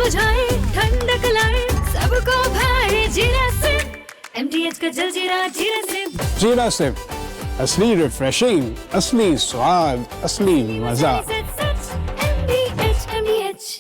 बुझाए, ठंडक लाए, सबको भाए जीरा सिप। MTH का जलजीरा जीरा सिप। जीरा सिप, असली रिफ्रेशिंग, असली स्वाद, असली मजा। MTH।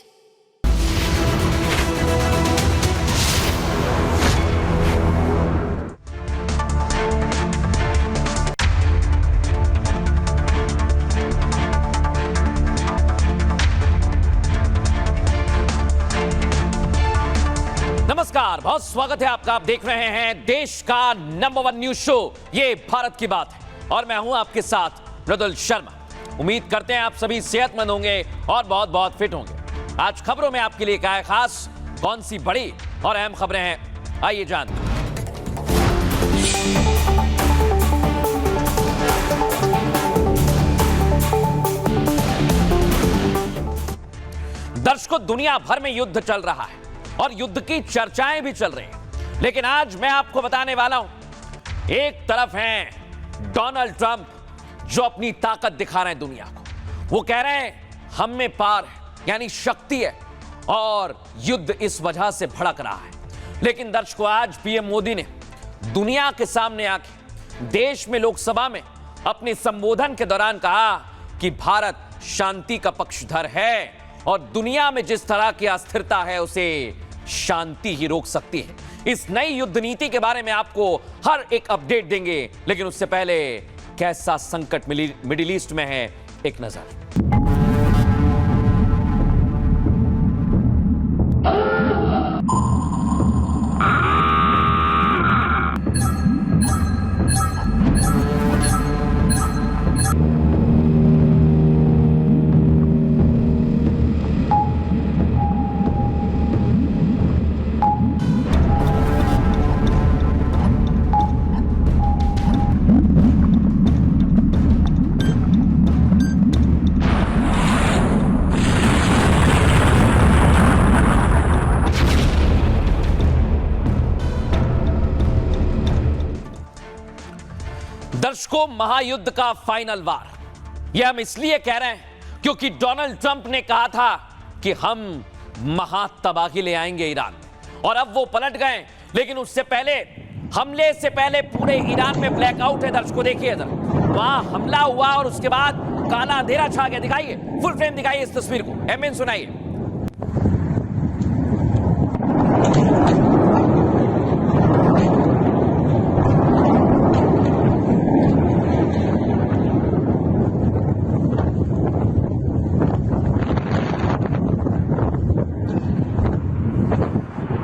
नमस्कार, बहुत स्वागत है आपका। आप देख रहे हैं देश का नंबर 1 न्यूज शो, ये भारत की बात है, और मैं हूं आपके साथ मृदुल शर्मा। उम्मीद करते हैं आप सभी सेहतमंद होंगे और बहुत बहुत फिट होंगे। आज खबरों में आपके लिए क्या है खास, कौन सी बड़ी और अहम खबरें हैं, आइए जानते हैं। दर्शकों, दुनिया भर में युद्ध चल रहा है और युद्ध की चर्चाएं भी चल रही हैं, लेकिन आज मैं आपको बताने वाला हूं, एक तरफ हैं डोनाल्ड ट्रंप जो अपनी ताकत दिखा रहे हैं दुनिया को। वो कह रहे हैं हम में पार है, यानी शक्ति है, और युद्ध इस वजह से भड़क रहा है। लेकिन दर्शकों, आज पीएम मोदी ने दुनिया के सामने आके देश में लोकसभा में अपने संबोधन के दौरान कहा कि भारत शांति का पक्षधर है और दुनिया में जिस तरह की अस्थिरता है उसे शांति ही रोक सकती है। इस नई युद्ध नीति के बारे में आपको हर एक अपडेट देंगे, लेकिन उससे पहले कैसा संकट मिडिल ईस्ट में है, एक नजर। दर्शकों, महायुद्ध का फाइनल वार, यह हम इसलिए कह रहे हैं क्योंकि डोनाल्ड ट्रंप ने कहा था कि हम महातबाही ले आएंगे ईरान में, और अब वो पलट गए। लेकिन उससे पहले, हमले से पहले पूरे ईरान में ब्लैकआउट है। दर्शकों देखिए, इधर वहां हमला हुआ और उसके बाद काला अंधेरा छा गया। दिखाइए, फुल फ्रेम दिखाइए इस तस्वीर को, एमएन सुनाइए।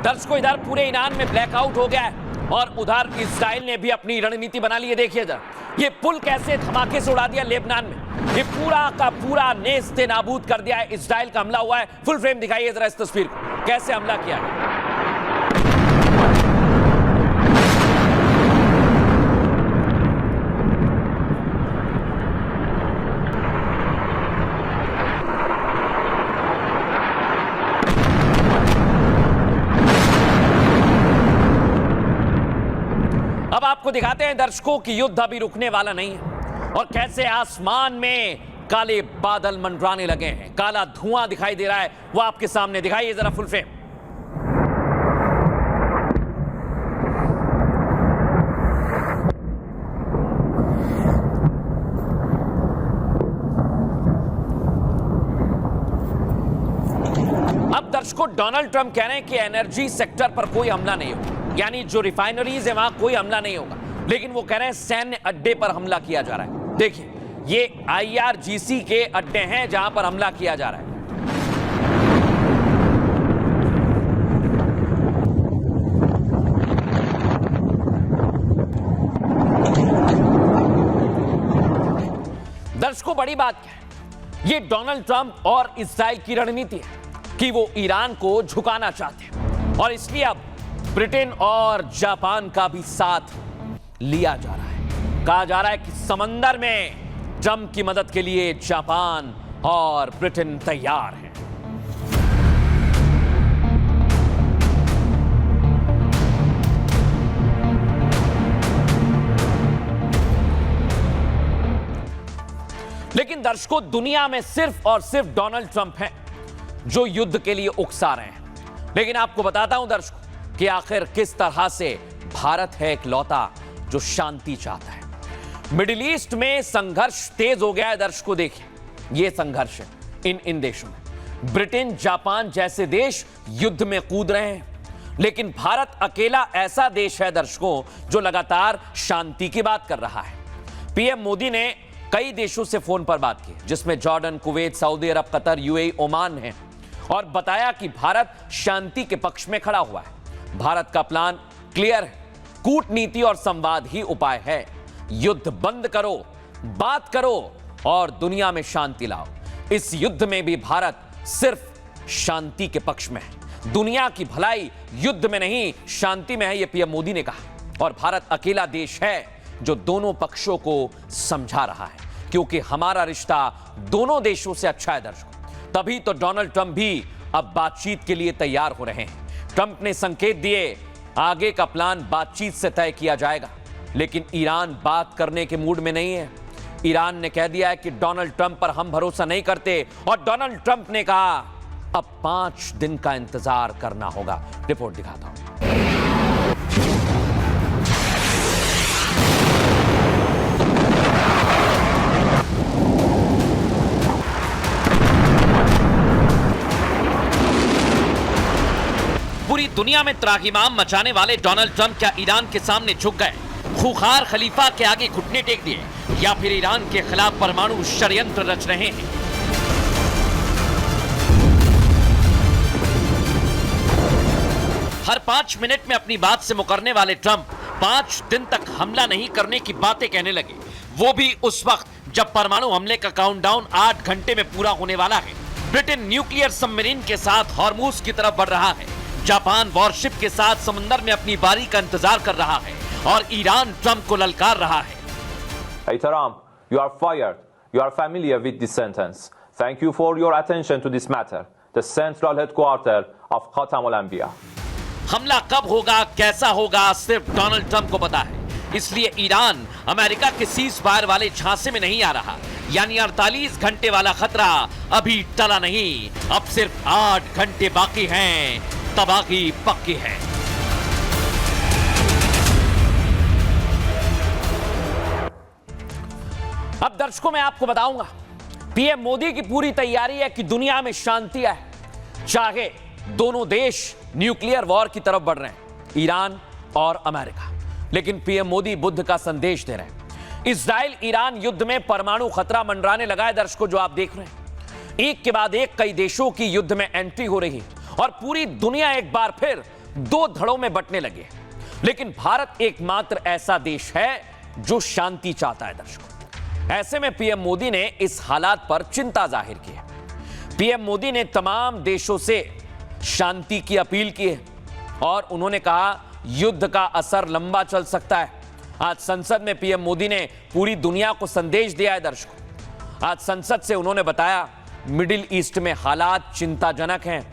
दर्शकों, इधर पूरे ईरान में ब्लैकआउट हो गया है और उधर इजराइल ने भी अपनी रणनीति बना ली है। देखिए इधर ये पुल कैसे धमाके से उड़ा दिया लेबनान में, ये पूरा का पूरा नेस्ते नाबूद कर दिया है। इजराइल का हमला हुआ है। फुल फ्रेम दिखाइए जरा इस तस्वीर को, कैसे हमला किया है। अब आपको दिखाते हैं दर्शकों की युद्ध अभी रुकने वाला नहीं है, और कैसे आसमान में काले बादल मंडराने लगे हैं, काला धुआं दिखाई दे रहा है। वो आपके सामने दिखाइए जरा फुल फ्रेम। अब दर्शकों, डोनाल्ड ट्रंप कह रहे हैं कि एनर्जी सेक्टर पर कोई हमला नहीं होगा, यानी जो रिफाइनरीज है वहां कोई हमला नहीं होगा। लेकिन वो कह रहे हैं सैन्य अड्डे पर हमला किया जा रहा है। देखिए, ये IRGC के अड्डे हैं जहां पर हमला किया जा रहा है। दर्शकों, बड़ी बात क्या है, ये डोनाल्ड ट्रंप और इजराइल की रणनीति है कि वो ईरान को झुकाना चाहते हैं, और इसलिए अब ब्रिटेन और जापान का भी साथ लिया जा रहा है। कहा जा रहा है कि समंदर में ट्रंप की मदद के लिए जापान और ब्रिटेन तैयार हैं। लेकिन दर्शकों, दुनिया में सिर्फ और सिर्फ डोनाल्ड ट्रंप हैं जो युद्ध के लिए उकसा रहे हैं। लेकिन आपको बताता हूं दर्शकों कि आखिर किस तरह से भारत है इकलौता जो शांति चाहता है। मिडिल ईस्ट में संघर्ष तेज हो गया है दर्शकों, देखिए ये संघर्ष है इन देशों में। ब्रिटेन, जापान जैसे देश युद्ध में कूद रहे हैं, लेकिन भारत अकेला ऐसा देश है दर्शकों जो लगातार शांति की बात कर रहा है। पीएम मोदी ने कई देशों से फोन पर बात की, जिसमें जॉर्डन, कुवैत, सऊदी अरब, कतर, यूएई, ओमान है, और बताया कि भारत शांति के पक्ष में खड़ा हुआ है। भारत का प्लान क्लियर है, कूटनीति और संवाद ही उपाय है। युद्ध बंद करो, बात करो और दुनिया में शांति लाओ। इस युद्ध में भी भारत सिर्फ शांति के पक्ष में है। दुनिया की भलाई युद्ध में नहीं शांति में है, यह पीएम मोदी ने कहा। और भारत अकेला देश है जो दोनों पक्षों को समझा रहा है, क्योंकि हमारा रिश्ता दोनों देशों से अच्छा है दर्शकों। तभी तो डोनाल्ड ट्रंप भी अब बातचीत के लिए तैयार हो रहे हैं। ट्रंप ने संकेत दिए आगे का प्लान बातचीत से तय किया जाएगा, लेकिन ईरान बात करने के मूड में नहीं है। ईरान ने कह दिया है कि डोनाल्ड ट्रंप पर हम भरोसा नहीं करते, और डोनाल्ड ट्रंप ने कहा अब 5 दिन का इंतजार करना होगा। रिपोर्ट दिखाता हूं। पूरी दुनिया में त्राहिमाम मचाने वाले डोनाल्ड ट्रंप क्या ईरान के सामने झुक गए? खूंखार खलीफा के आगे घुटने टेक दिए, या फिर ईरान के खिलाफ परमाणु षड्यंत्र रच रहे हैं? हर 5 मिनट में अपनी बात से मुकरने वाले ट्रंप 5 दिन तक हमला नहीं करने की बातें कहने लगे, वो भी उस वक्त जब परमाणु हमले का काउंटडाउन 8 घंटे में पूरा होने वाला है। ब्रिटेन न्यूक्लियर सबमरीन के साथ हॉर्मूज की तरफ बढ़ रहा है। जापान वॉरशिप के साथ समुद्र में अपनी बारी का इंतजार कर रहा है, और ईरान ट्रंप को ललकार रहा है। Hey Trump, you are fired. You are familiar with this sentence. Thank you for your attention to this matter. The central headquarters of Khatam al-Anbiya. हमला कब होगा, कैसा होगा, सिर्फ डोनाल्ड ट्रंप को पता है। इसलिए ईरान अमेरिका के सीज फायर वाले झांसे में नहीं आ रहा। यानी 48 घंटे वाला खतरा अभी टला नहीं, अब सिर्फ 8 घंटे बाकी हैं, तबाही पक्की है। अब दर्शकों मैं आपको बताऊंगा, पीएम मोदी की पूरी तैयारी है कि दुनिया में शांति आए, चाहे दोनों देश न्यूक्लियर वॉर की तरफ बढ़ रहे हैं, ईरान और अमेरिका। लेकिन पीएम मोदी बुद्ध का संदेश दे रहे हैं। इजराइल ईरान युद्ध में परमाणु खतरा मंडराने लगा है दर्शकों, जो आप देख रहे हैं। एक के बाद एक कई देशों की युद्ध में एंट्री हो रही है, और पूरी दुनिया एक बार फिर 2 धड़ों में बंटने लगे। लेकिन भारत एकमात्र ऐसा देश है जो शांति चाहता है दर्शकों। ऐसे में पीएम मोदी ने इस हालात पर चिंता जाहिर की है। पीएम मोदी ने तमाम देशों से शांति की अपील की है, और उन्होंने कहा युद्ध का असर लंबा चल सकता है। आज संसद में पीएम मोदी ने पूरी दुनिया को संदेश दिया है दर्शकों। आज संसद से उन्होंने बताया मिडिल ईस्ट में हालात चिंताजनक हैं।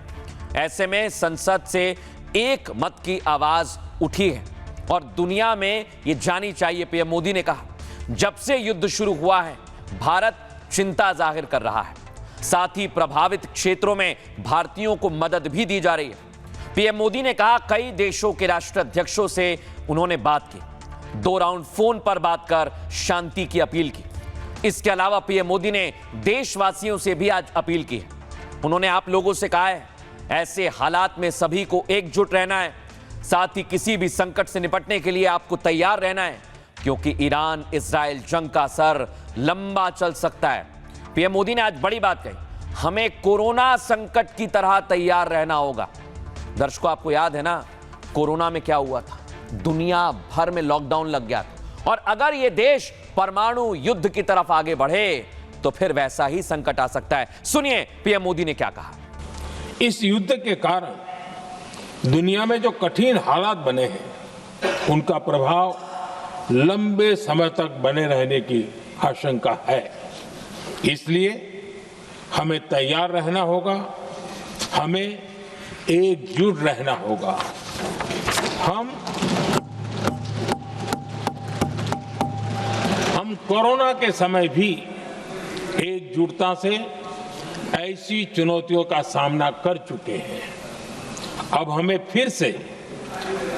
ऐसे में संसद से एक मत की आवाज उठी है, और दुनिया में ये जानी चाहिए। पीएम मोदी ने कहा जब से युद्ध शुरू हुआ है भारत चिंता जाहिर कर रहा है, साथ ही प्रभावित क्षेत्रों में भारतीयों को मदद भी दी जा रही है। पीएम मोदी ने कहा कई देशों के राष्ट्राध्यक्षों से उन्होंने बात की, 2 राउंड फोन पर बात कर शांति की अपील की। इसके अलावा पीएम मोदी ने देशवासियों से भी आज अपील की है। उन्होंने आप लोगों से कहा है ऐसे हालात में सभी को एकजुट रहना है, साथ ही किसी भी संकट से निपटने के लिए आपको तैयार रहना है, क्योंकि ईरान इजराइल जंग का असर लंबा चल सकता है। पीएम मोदी ने आज बड़ी बात कही, हमें कोरोना संकट की तरह तैयार रहना होगा। दर्शकों आपको याद है ना कोरोना में क्या हुआ था, दुनिया भर में लॉकडाउन लग गया था, और अगर ये देश परमाणु युद्ध की तरफ आगे बढ़े तो फिर वैसा ही संकट आ सकता है। सुनिए पीएम मोदी ने क्या कहा। इस युद्ध के कारण दुनिया में जो कठिन हालात बने हैं उनका प्रभाव लंबे समय तक बने रहने की आशंका है। इसलिए हमें तैयार रहना होगा, हमें एकजुट रहना होगा। हम कोरोना के समय भी एकजुटता से ऐसी चुनौतियों का सामना कर चुके हैं। अब हमें फिर से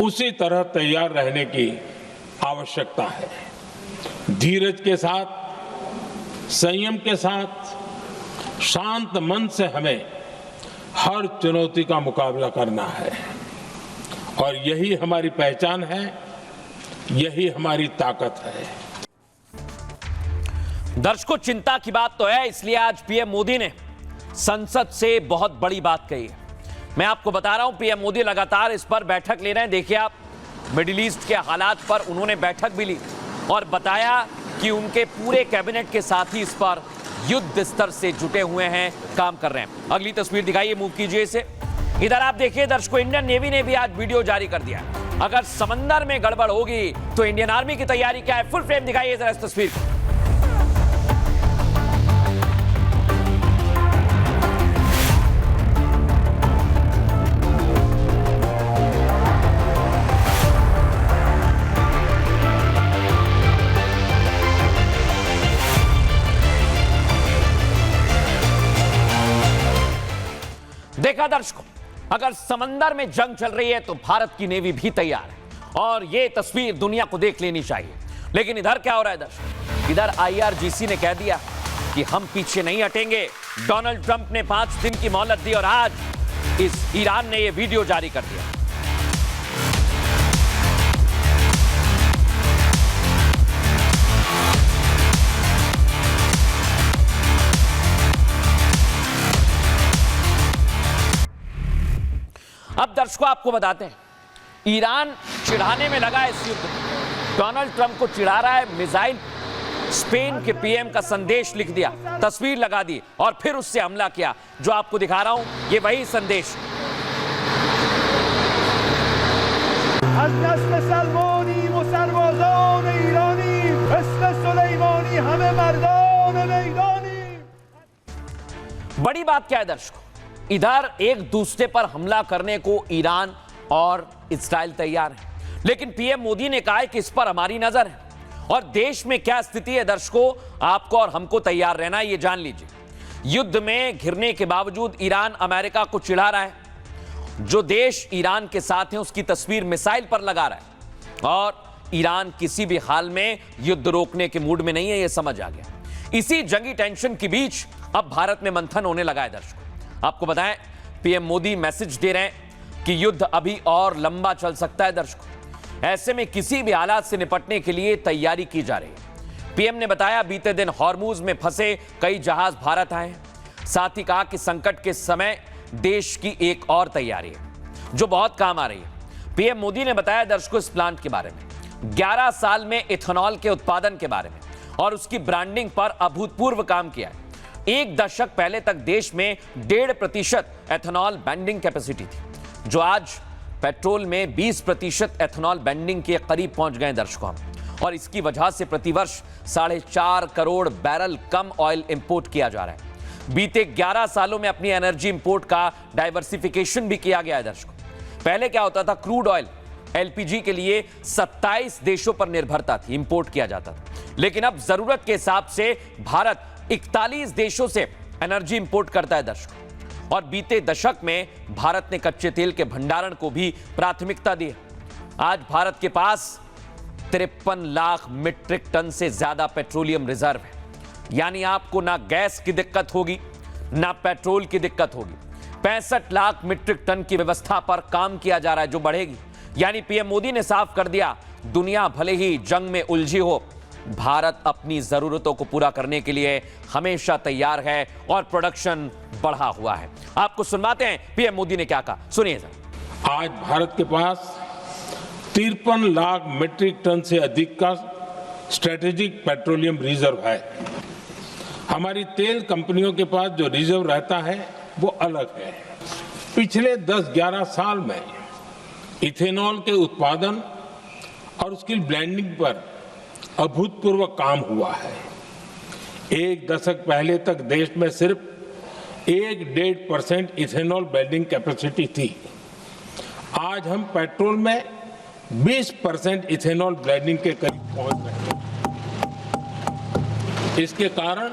उसी तरह तैयार रहने की आवश्यकता है। धीरज के साथ, संयम के साथ, शांत मन से हमें हर चुनौती का मुकाबला करना है और यही हमारी पहचान है, यही हमारी ताकत है। दर्शकों, चिंता की बात तो है, इसलिए आज पीएम मोदी ने संसद से बहुत बड़ी बात कही है। मैं आपको बता रहा हूं, पीएम मोदी लगातार इस पर बैठक ले रहे हैं। देखिए आप, मिडिल ईस्ट के हालात पर उन्होंने बैठक भी ली और बताया कि उनके पूरे कैबिनेट के साथी इस पर युद्ध स्तर से जुटे हुए हैं, काम कर रहे हैं। अगली तस्वीर दिखाइए, मूव कीजिए इसे। इधर आप देखिए दर्शकों, इंडियन नेवी ने भी आज वीडियो जारी कर दिया। अगर समंदर में गड़बड़ होगी तो इंडियन आर्मी की तैयारी क्या है, फुल फ्रेम दिखाइए जरा इस तस्वीर को। देखा दर्शकों, अगर समंदर में जंग चल रही है तो भारत की नेवी भी तैयार है और ये तस्वीर दुनिया को देख लेनी चाहिए। लेकिन इधर क्या हो रहा है दर्शकों, इधर IRGC ने कह दिया कि हम पीछे नहीं हटेंगे। डोनाल्ड ट्रंप ने 5 दिन की मोहलत दी और आज इस ईरान ने यह वीडियो जारी कर दिया। अब दर्शकों आपको बताते हैं, ईरान चिढ़ाने में लगा इस युद्ध में। डोनाल्ड ट्रंप को चिढ़ा रहा है मिसाइल। स्पेन के पीएम का संदेश लिख दिया, तस्वीर लगा दी और फिर उससे हमला किया। जो आपको दिखा रहा हूं, ये वही संदेश। बड़ी बात क्या है दर्शकों, इधर एक दूसरे पर हमला करने को ईरान और इस्राइल तैयार है, लेकिन पीएम मोदी ने कहा है कि इस पर हमारी नजर है और देश में क्या स्थिति है दर्शकों, आपको और हमको तैयार रहना है, ये जान लीजिए। युद्ध में घिरने के बावजूद ईरान अमेरिका को चिढ़ा रहा है। जो देश ईरान के साथ है उसकी तस्वीर मिसाइल पर लगा रहा है और ईरान किसी भी हाल में युद्ध रोकने के मूड में नहीं है, यह समझ आ गया। इसी जंगी टेंशन के बीच अब भारत में मंथन होने लगा है दर्शकों। आपको बताएं, पीएम मोदी मैसेज दे रहे हैं कि युद्ध अभी और लंबा चल सकता है दर्शकों। ऐसे में किसी भी हालात से निपटने के लिए तैयारी की जा रही है। पीएम ने बताया, बीते दिन हॉर्मुज में फंसे कई जहाज भारत आए हैं। साथ ही कहा कि संकट के समय देश की एक और तैयारी है जो बहुत काम आ रही है। पीएम मोदी ने बताया दर्शकों इस प्लांट के बारे में, 11 साल में इथेनॉल के उत्पादन के बारे में और उसकी ब्रांडिंग पर अभूतपूर्व काम किया है। 1 दशक पहले तक देश में 1.5% एथेनॉल ब्लेंडिंग कैपेसिटी थी, जो आज पेट्रोल में 20% एथेनॉल ब्लेंडिंग के करीब पहुंच गए दर्शकों। और इसकी वजह से प्रतिवर्ष 4.5 करोड़ बैरल कम ऑयल इंपोर्ट किया जा रहा है। बीते 11 सालों में अपनी एनर्जी इंपोर्ट का डाइवर्सिफिकेशन भी किया गया है दर्शकों। पहले क्या होता था, क्रूड ऑयल LPG के लिए 27 देशों पर निर्भरता थी, इंपोर्ट किया जाता था। लेकिन अब जरूरत के हिसाब से भारत 41 देशों से एनर्जी इंपोर्ट करता है दर्शकों। और बीते दशक में भारत ने कच्चे तेल के भंडारण को भी प्राथमिकता दी है। आज भारत के पास 53 लाख मीट्रिक टन से ज्यादा पेट्रोलियम रिजर्व है। यानी आपको ना गैस की दिक्कत होगी, ना पेट्रोल की दिक्कत होगी। 65 लाख मीट्रिक टन की व्यवस्था पर काम किया जा रहा है, जो बढ़ेगी। यानी पीएम मोदी ने साफ कर दिया, दुनिया भले ही जंग में उलझी हो, भारत अपनी जरूरतों को पूरा करने के लिए हमेशा तैयार है और प्रोडक्शन बढ़ा हुआ है। आपको सुनवाते हैं पीएम मोदी ने क्या कहा, सुनिए जरा। आज भारत के पास 53 लाख मीट्रिक टन से अधिक का स्ट्रेटेजिक पेट्रोलियम रिजर्व है। हमारी तेल कंपनियों के पास जो रिजर्व रहता है वो अलग है। पिछले 10-11 साल में इथेनॉल के उत्पादन और उसकी ब्लेंडिंग पर अभूतपूर्व काम हुआ है। 1 दशक पहले तक देश में सिर्फ 1-1.5% इथेनॉल ब्लेंडिंग कैपेसिटी थी। आज हम पेट्रोल में 20% इथेनॉल ब्लेंडिंग के करीब पहुंच रहे हैं। इसके कारण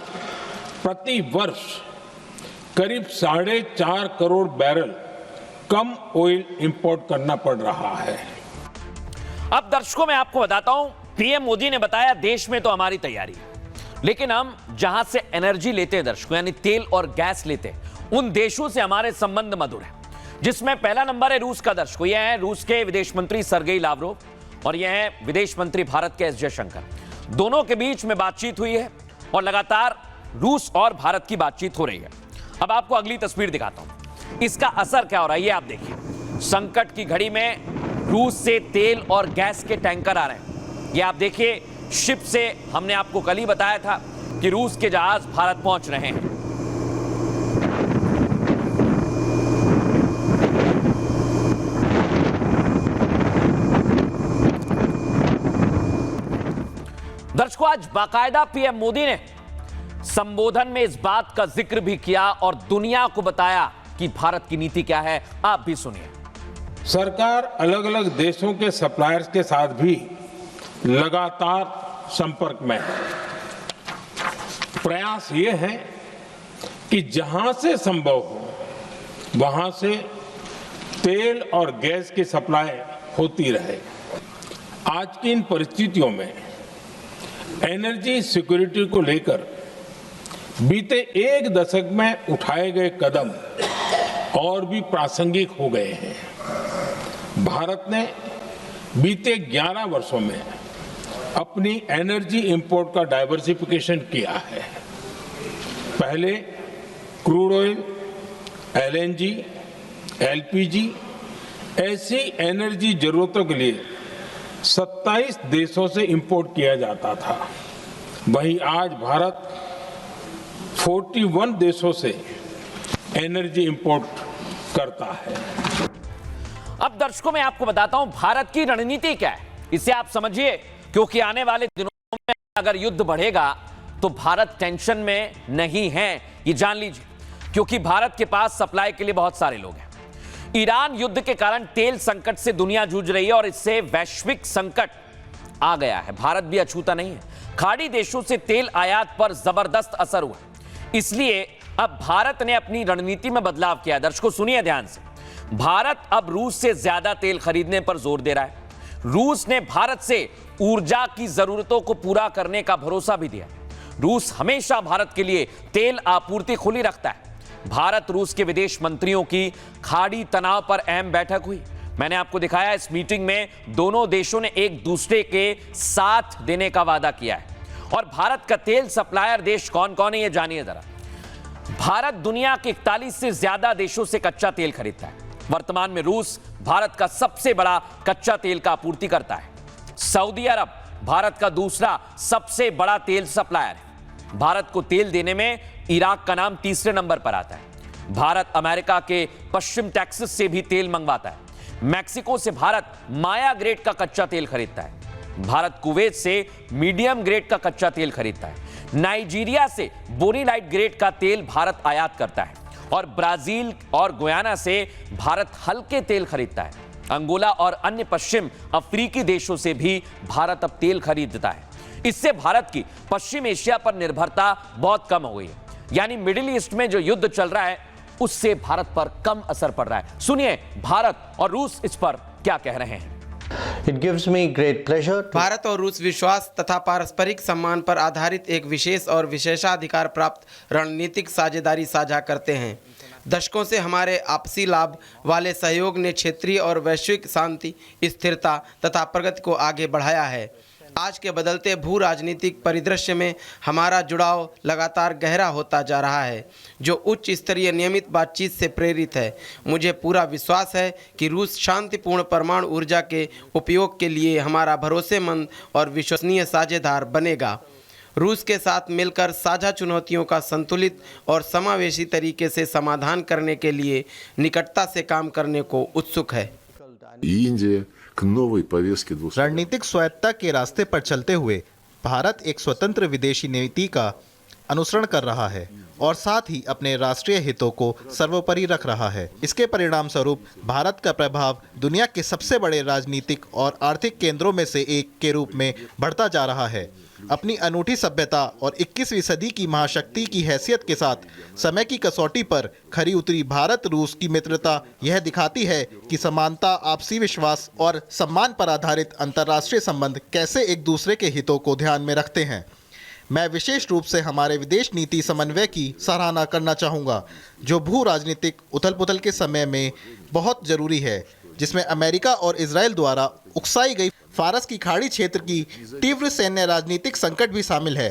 प्रति वर्ष करीब 4.5 करोड़ बैरल कम ऑयल इंपोर्ट करना पड़ रहा है। अब दर्शकों मैं आपको बताता हूं, पीएम मोदी ने बताया देश में तो हमारी तैयारी है, लेकिन हम जहां से एनर्जी लेते हैं दर्शकों, यानी तेल और गैस लेते हैं, उन देशों से हमारे संबंध मधुर है, जिसमें पहला नंबर है रूस का। दर्शकों यह है रूस के विदेश मंत्री सर्गेई लावरोव और यह है विदेश मंत्री भारत के एस जयशंकर। दोनों के बीच में बातचीत हुई है और लगातार रूस और भारत की बातचीत हो रही है। अब आपको अगली तस्वीर दिखाता हूं, इसका असर क्या हो रहा है ये आप देखिए। संकट की घड़ी में रूस से तेल और गैस के टैंकर आ रहे हैं। ये आप देखिए, शिप से हमने आपको कल ही बताया था कि रूस के जहाज भारत पहुंच रहे हैं। दर्शकों आज बाकायदा पीएम मोदी ने संबोधन में इस बात का जिक्र भी किया और दुनिया को बताया कि भारत की नीति क्या है। आप भी सुनिए। सरकार अलग अलग देशों के सप्लायर्स के साथ भी लगातार संपर्क में है। प्रयास ये है कि जहां से संभव हो वहां से तेल और गैस की सप्लाई होती रहे। आज की इन परिस्थितियों में एनर्जी सिक्योरिटी को लेकर बीते एक दशक में उठाए गए कदम और भी प्रासंगिक हो गए हैं। भारत ने बीते 11 वर्षों में अपनी एनर्जी इंपोर्ट का डाइवर्सिफिकेशन किया है। पहले क्रूड ऑयल, एलएनजी, एलपीजी ऐसी एनर्जी जरूरतों के लिए 27 देशों से इंपोर्ट किया जाता था। वहीं आज भारत 41 देशों से एनर्जी इंपोर्ट करता है। अब दर्शकों मैं आपको बताता हूं भारत की रणनीति क्या है, इसे आप समझिए, क्योंकि आने वाले दिनों में अगर युद्ध बढ़ेगा तो भारत टेंशन में नहीं है, ये जान लीजिए, क्योंकि भारत के पास सप्लाई के लिए बहुत सारे लोग हैं। ईरान युद्ध के कारण तेल संकट से दुनिया जूझ रही है और इससे वैश्विक संकट आ गया है। भारत भी अछूता नहीं है। खाड़ी देशों से तेल आयात पर जबरदस्त असर हुआ, इसलिए अब भारत ने अपनी रणनीति में बदलाव किया। दर्शकों सुनिए ध्यान से, भारत अब रूस से ज्यादा तेल खरीदने पर जोर दे रहा है। रूस ने भारत से ऊर्जा की जरूरतों को पूरा करने का भरोसा भी दिया। रूस हमेशा भारत के लिए तेल आपूर्ति खुली रखता है। भारत रूस के विदेश मंत्रियों की खाड़ी तनाव पर अहम बैठक हुई। मैंने आपको दिखाया, इस मीटिंग में दोनों देशों ने एक दूसरे के साथ देने का वादा किया है। और भारत का तेल सप्लायर देश कौन कौन है ये जानिए जरा। भारत दुनिया के 41 से ज्यादा देशों से कच्चा तेल खरीदता है। वर्तमान में रूस भारत का सबसे बड़ा कच्चा तेल का आपूर्ति करता है। सऊदी अरब भारत का दूसरा सबसे बड़ा तेल सप्लायर है। भारत को तेल देने में इराक का नाम तीसरे नंबर पर आता है। भारत अमेरिका के पश्चिम टेक्सास से भी तेल मंगवाता है। मैक्सिको से भारत माया ग्रेड का कच्चा तेल खरीदता है। भारत कुवैत से मीडियम ग्रेड का कच्चा तेल खरीदता है। नाइजीरिया से बोनीलाइट ग्रेड का तेल भारत आयात करता है और ब्राजील और गुयाना से भारत हल्के तेल खरीदता है। अंगोला और अन्य पश्चिम अफ्रीकी देशों से भी भारत अब तेल खरीदता है। इससे भारत की पश्चिम एशिया पर निर्भरता बहुत कम हो गई है। यानी मिडिल ईस्ट में जो युद्ध चल रहा है उससे भारत पर कम असर पड़ रहा है। सुनिए भारत और रूस इस पर क्या कह रहे हैं। It gives me great pleasure to... Bharat और रूस विश्वास तथा पारस्परिक सम्मान पर आधारित एक विशेष और विशेषाधिकार प्राप्त रणनीतिक साझेदारी साझा करते हैं। दशकों से हमारे आपसी लाभ वाले सहयोग ने क्षेत्रीय और वैश्विक शांति, स्थिरता तथा प्रगति को आगे बढ़ाया है। आज के बदलते भू राजनीतिक परिदृश्य में हमारा जुड़ाव लगातार गहरा होता जा रहा है, जो उच्च स्तरीय नियमित बातचीत से प्रेरित है। मुझे पूरा विश्वास है कि रूस शांतिपूर्ण परमाणु ऊर्जा के उपयोग के लिए हमारा भरोसेमंद और विश्वसनीय साझेदार बनेगा। रूस के साथ मिलकर साझा चुनौतियों का संतुलित और समावेशी तरीके से समाधान करने के लिए निकटता से काम करने को उत्सुक है। रणनीतिक स्वायत्तता के रास्ते पर चलते हुए भारत एक स्वतंत्र विदेशी नीति का अनुसरण कर रहा है और साथ ही अपने राष्ट्रीय हितों को सर्वोपरि रख रहा है। इसके परिणाम स्वरूप भारत का प्रभाव दुनिया के सबसे बड़े राजनीतिक और आर्थिक केंद्रों में से एक के रूप में बढ़ता जा रहा है। अपनी अनूठी सभ्यता और 21वीं सदी की महाशक्ति की हैसियत के साथ समय की कसौटी पर खरी उतरी भारत रूस की मित्रता यह दिखाती है कि समानता, आपसी विश्वास और सम्मान पर आधारित अंतर्राष्ट्रीय संबंध कैसे एक दूसरे के हितों को ध्यान में रखते हैं। मैं विशेष रूप से हमारे विदेश नीति समन्वय की सराहना करना चाहूँगा, जो भू राजनीतिक उथल-पुथल के समय में बहुत जरूरी है, जिसमें अमेरिका और इजराइल द्वारा उकसाई गई फारस की खाड़ी क्षेत्र की तीव्र सैन्य राजनीतिक संकट भी शामिल है।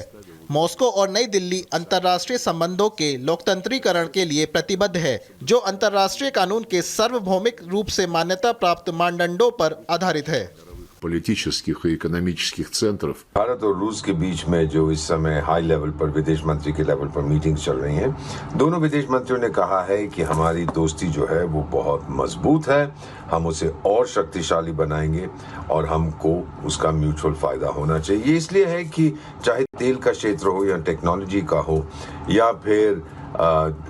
मॉस्को और नई दिल्ली अंतर्राष्ट्रीय संबंधों के लोकतंत्रीकरण के लिए प्रतिबद्ध है, जो अंतर्राष्ट्रीय कानून के सार्वभौमिक रूप से मान्यता प्राप्त मानदंडों पर आधारित है। политических и экономических центров. भारत और रूस के बीच में जो इस समय हाई लेवल पर विदेश मंत्री के लेवल पर मीटिंग चल रही हैं, दोनों विदेश मंत्रियों ने कहा है कि हमारी दोस्ती जो है वो बहुत मजबूत है, हम उसे और शक्तिशाली बनाएंगे और हमको उसका म्यूचुअल फायदा होना चाहिए। ये इसलिए है कि चाहे तेल का क्षेत्र हो या टेक्नोलॉजी का हो या फिर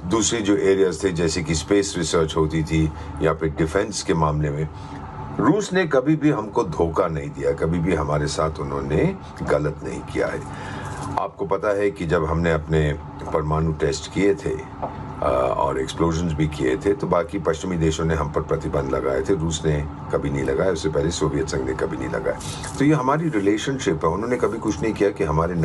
दूसरे जो एरियाज थे जैसे कि स्पेस रिसर्च होती थी या फिर डिफेंस के मामले में, रूस ने कभी भी हमको धोखा नहीं दिया, कभी भी हमारे साथ उन्होंने गलत नहीं किया है। आपको पता है कि जब हमने अपने परमाणु टेस्ट किए थे और एक्सप्लोजन्स भी किए थे तो बाकी पश्चिमी देशों ने हम पर प्रतिबंध लगाए थे, रूस ने कभी नहीं लगाया, उससे पहले सोवियत संघ ने कभी नहीं लगाया। तो ये हमारी रिलेशनशिप है, उन्होंने कभी कुछ नहीं किया कि हमारे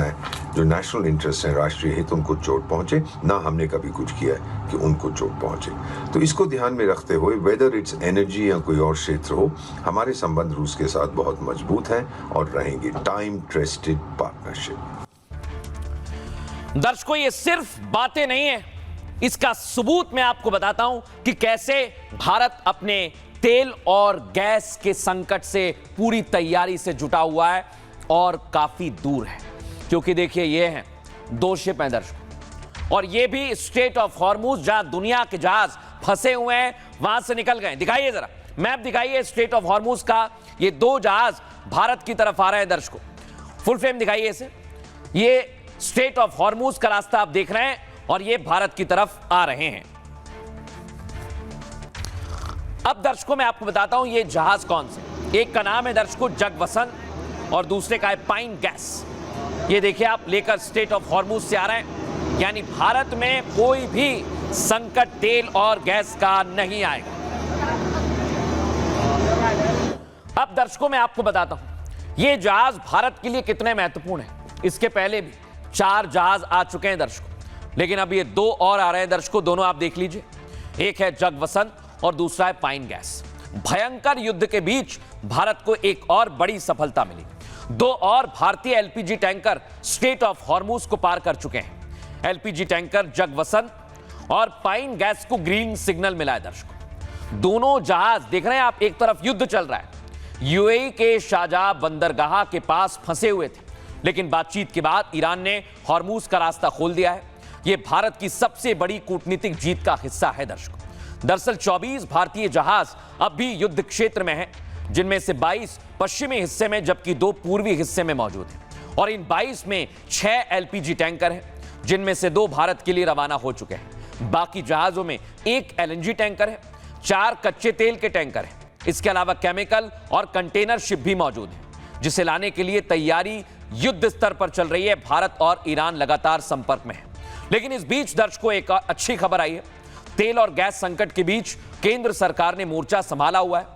जो नेशनल इंटरेस्ट हैं, राष्ट्रीय हित, उनको चोट पहुंचे, ना हमने कभी कुछ किया कि उनको चोट पहुंचे। तो इसको ध्यान में रखते हुए वेदर इट्स एनर्जी या कोई और क्षेत्र हो, हमारे संबंध रूस के साथ बहुत मजबूत हैं और रहेंगे। Time tested partnership. दर्शकों, ये सिर्फ बातें नहीं है, इसका सबूत मैं आपको बताता हूं कि कैसे भारत अपने तेल और गैस के संकट से पूरी तैयारी से जुटा हुआ है और काफी दूर है। क्योंकि देखिए, ये हैं दो शिप हैं दर्शकों, और ये भी स्ट्रेट ऑफ हॉर्मुज, जहां दुनिया के जहाज फंसे हुए हैं, वहां से निकल गए। दिखाइए जरा मैप, दिखाइए स्ट्रेट ऑफ हॉर्मुज का। ये दो जहाज भारत की तरफ आ रहे हैं दर्शकों, फुल फ्रेम दिखाइए इसे। ये स्ट्रेट ऑफ हॉर्मुज का रास्ता आप देख रहे हैं और ये भारत की तरफ आ रहे हैं। अब दर्शकों मैं आपको बताता हूं ये जहाज कौन से। एक का नाम है दर्शकों जगवसन और दूसरे का है पाइन गैस। ये देखिए आप, लेकर स्ट्रेट ऑफ हॉर्मुज से आ रहे हैं, यानी भारत में कोई भी संकट तेल और गैस का नहीं आएगा। अब दर्शकों मैं आपको बताता हूं ये जहाज भारत के लिए कितने महत्वपूर्ण है। इसके पहले भी 4 जहाज आ चुके हैं दर्शकों, लेकिन अब ये 2 और आ रहे हैं दर्शकों, दोनों आप देख लीजिए। एक है जगवसन और दूसरा है पाइन गैस। भयंकर युद्ध के बीच भारत को एक और बड़ी सफलता मिली। 2 और भारतीय LPG tanker straight of Hormuz को पार कर चुके हैं। एलपीजी टैंकर जगवसन और पाइन गैस को ग्रीन सिग्नल मिला है दर्शकों। दोनों जहाज देख रहे हैं आप, एक तरफ युद्ध चल रहा है, यूएई के शारजाह बंदरगाह के पास फंसे हुए थे, लेकिन बातचीत के बाद ईरान ने हॉर्मुज का रास्ता खोल दिया है। यह भारत की सबसे बड़ी कूटनीतिक जीत का हिस्सा है दर्शकों। दरअसल 24 भारतीय जहाज अब भी युद्ध क्षेत्र में हैं, जिनमें से 22 पश्चिमी हिस्से में जबकि 2 पूर्वी हिस्से में मौजूद हैं। और इन 22 में 6 एलपीजी टैंकर हैं, जिनमें से 2 भारत के लिए रवाना हो चुके हैं। बाकी जहाजों में 1 एलएनजी टैंकर है, 4 कच्चे तेल के टैंकर हैं। इसके अलावा केमिकल और कंटेनर शिप भी मौजूद है, जिसे लाने के लिए तैयारी युद्ध स्तर पर चल रही है। भारत और ईरान लगातार संपर्क में है। लेकिन इस बीच दर्शकों एक अच्छी खबर आई है। तेल और गैस संकट के बीच केंद्र सरकार ने मोर्चा संभाला हुआ है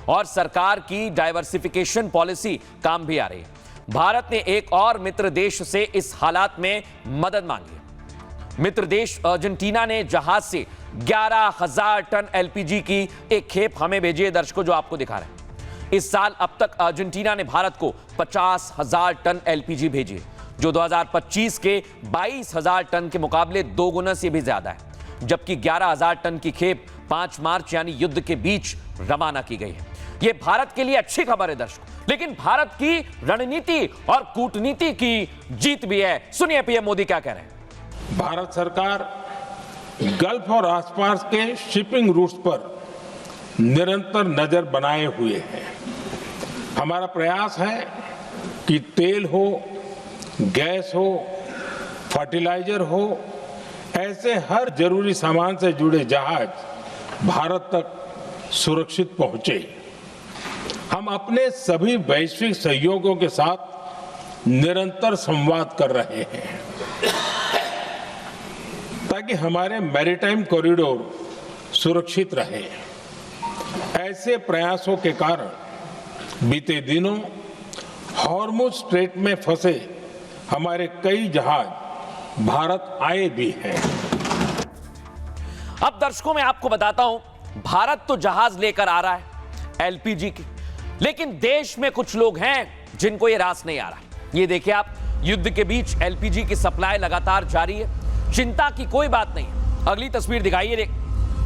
और सरकार की डाइवर्सिफिकेशन पॉलिसी काम भी आ रही है। भारत ने एक और मित्र देश से इस हालात में मदद मांगी है। मित्र देश अर्जेंटीना ने जहाज से 11,000 टन एलपीजी की एक खेप हमें भेजी है दर्शकों, जो आपको दिखा रहे हैं। इस साल अब तक अर्जेंटीना ने भारत को 50,000 टन एलपीजी भेजी है, जो 2025 के 22,000 टन के मुकाबले 2 गुना से भी ज्यादा है। जबकि 11,000 टन की खेप 5 मार्च यानी युद्ध के बीच रवाना की गई है। यह भारत के लिए अच्छी खबर है दर्शकों, लेकिन भारत की रणनीति और कूटनीति की जीत भी है। सुनिए पीएम मोदी क्या कह रहे हैं। भारत सरकार गल्फ और आसपास के शिपिंग रूट्स पर निरंतर नजर बनाए हुए है। हमारा प्रयास है कि तेल हो, गैस हो, फर्टिलाइजर हो, ऐसे हर जरूरी सामान से जुड़े जहाज भारत तक सुरक्षित पहुंचे। हम अपने सभी वैश्विक सहयोगियों के साथ निरंतर संवाद कर रहे हैं ताकि हमारे मैरीटाइम कॉरिडोर सुरक्षित रहे। ऐसे प्रयासों के कारण बीते दिनों हॉर्मुज स्ट्रेट में फंसे हमारे कई जहाज भारत आए भी हैं। अब दर्शकों मैं आपको बताता हूं, भारत तो जहाज लेकर आ रहा है एलपीजी की, लेकिन देश में कुछ लोग हैं जिनको यह रास नहीं आ रहा। ये देखिए आप, युद्ध के बीच एलपीजी की सप्लाई लगातार जारी है, चिंता की कोई बात नहीं। अगली तस्वीर दिखाइए।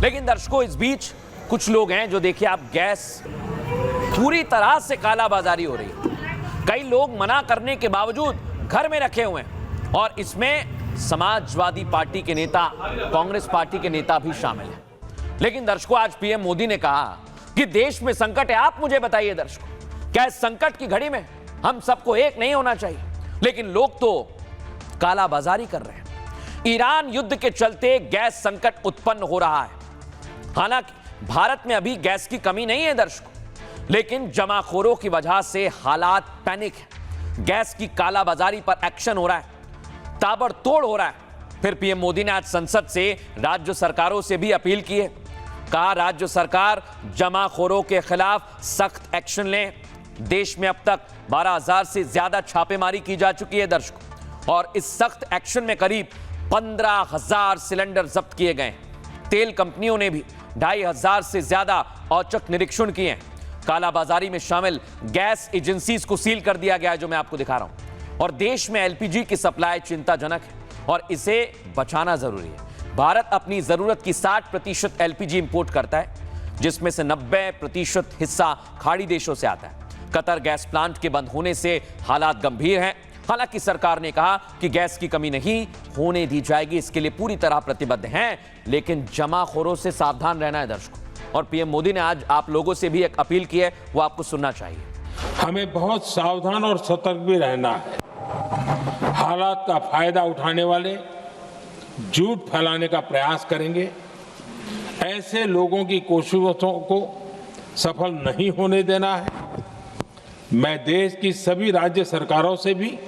लेकिन दर्शकों इस बीच कुछ लोग हैं जो देखिए आप, गैस पूरी तरह से कालाबाजारी हो रही है। कई लोग मना करने के बावजूद घर में रखे हुए हैं और इसमें समाजवादी पार्टी के नेता, कांग्रेस पार्टी के नेता भी शामिल हैं। लेकिन दर्शकों आज पीएम मोदी ने कहा कि देश में संकट है। आप मुझे बताइए दर्शकों, क्या इस संकट की घड़ी में हम सबको एक नहीं होना चाहिए? लेकिन लोग तो कालाबाजारी कर रहे हैं। ईरान युद्ध के चलते गैस संकट उत्पन्न हो रहा है। हालांकि भारत में अभी गैस की कमी नहीं है दर्शकों, लेकिन जमाखोरों की वजह से हालात पैनिक है। गैस की कालाबाजारी पर एक्शन हो रहा है, ताबड़तोड़ हो रहा है। फिर पीएम मोदी ने आज संसद से राज्य सरकारों से भी अपील की है। कहा राज्य सरकार जमाखोरों के खिलाफ सख्त एक्शन लें। देश में अब तक 12,000 से ज्यादा छापेमारी की जा चुकी है दर्शकों, और इस सख्त एक्शन में करीब 15,000 सिलेंडर जब्त किए गए। तेल कंपनियों ने भी 2,500 से ज्यादा औचक निरीक्षण किए हैं। कालाबाजारी में शामिल गैस एजेंसीज को सील कर दिया गया है, जो मैं आपको दिखा रहा हूं। और देश में एलपीजी की सप्लाई चिंताजनक है और इसे बचाना जरूरी है। भारत अपनी जरूरत की 60% एलपीजी इंपोर्ट करता है, जिसमें से 90% हिस्सा खाड़ी देशों से आता है। कतर गैस प्लांट के बंद होने से हालात गंभीर हैं। हालांकि सरकार ने कहा कि गैस की कमी नहीं होने दी जाएगी, इसके लिए पूरी तरह प्रतिबद्ध हैं, लेकिन जमाखोरों से सावधान रहना है दर्शकों। और पीएम मोदी ने आज आप लोगों से भी एक अपील की है, वो आपको सुनना चाहिए। हमें बहुत सावधान और सतर्क भी रहना है। हालात का फायदा उठाने वाले झूठ फैलाने का प्रयास करेंगे। ऐसे लोगों की कोशिशों को सफल नहीं होने देना है। मैं देश की सभी राज्य सरकारों से भी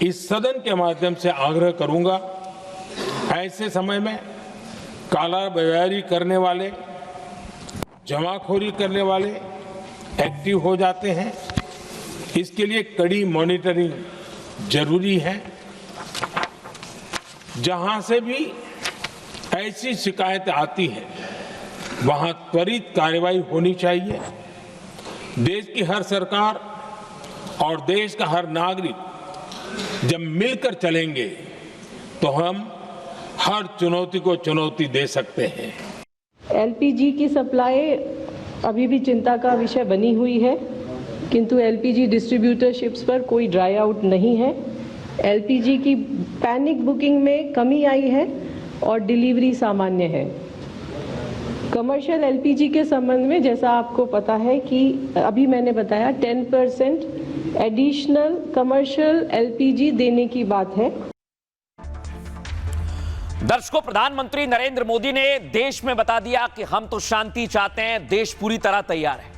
इस सदन के माध्यम से आग्रह करूंगा, ऐसे समय में कालाबाजारी करने वाले, जमाखोरी करने वाले एक्टिव हो जाते हैं। इसके लिए कड़ी मॉनिटरिंग जरूरी है। जहां से भी ऐसी शिकायतें आती हैं, वहां त्वरित कार्रवाई होनी चाहिए। देश की हर सरकार और देश का हर नागरिक जब मिलकर चलेंगे तो हम हर चुनौती को चुनौती दे सकते हैं। एलपीजी की सप्लाई अभी भी चिंता का विषय बनी हुई है, किंतु एलपीजी डिस्ट्रीब्यूटरशिप्स पर कोई ड्राई आउट नहीं है। एलपीजी की पैनिक बुकिंग में कमी आई है और डिलीवरी सामान्य है। कमर्शियल एलपीजी के संबंध में जैसा आपको पता है कि अभी मैंने बताया 10% एडिशनल कमर्शियल एलपीजी देने की बात है। दर्शकों, प्रधानमंत्री नरेंद्र मोदी ने देश में बता दिया कि हम तो शांति चाहते हैं, देश पूरी तरह तैयार है।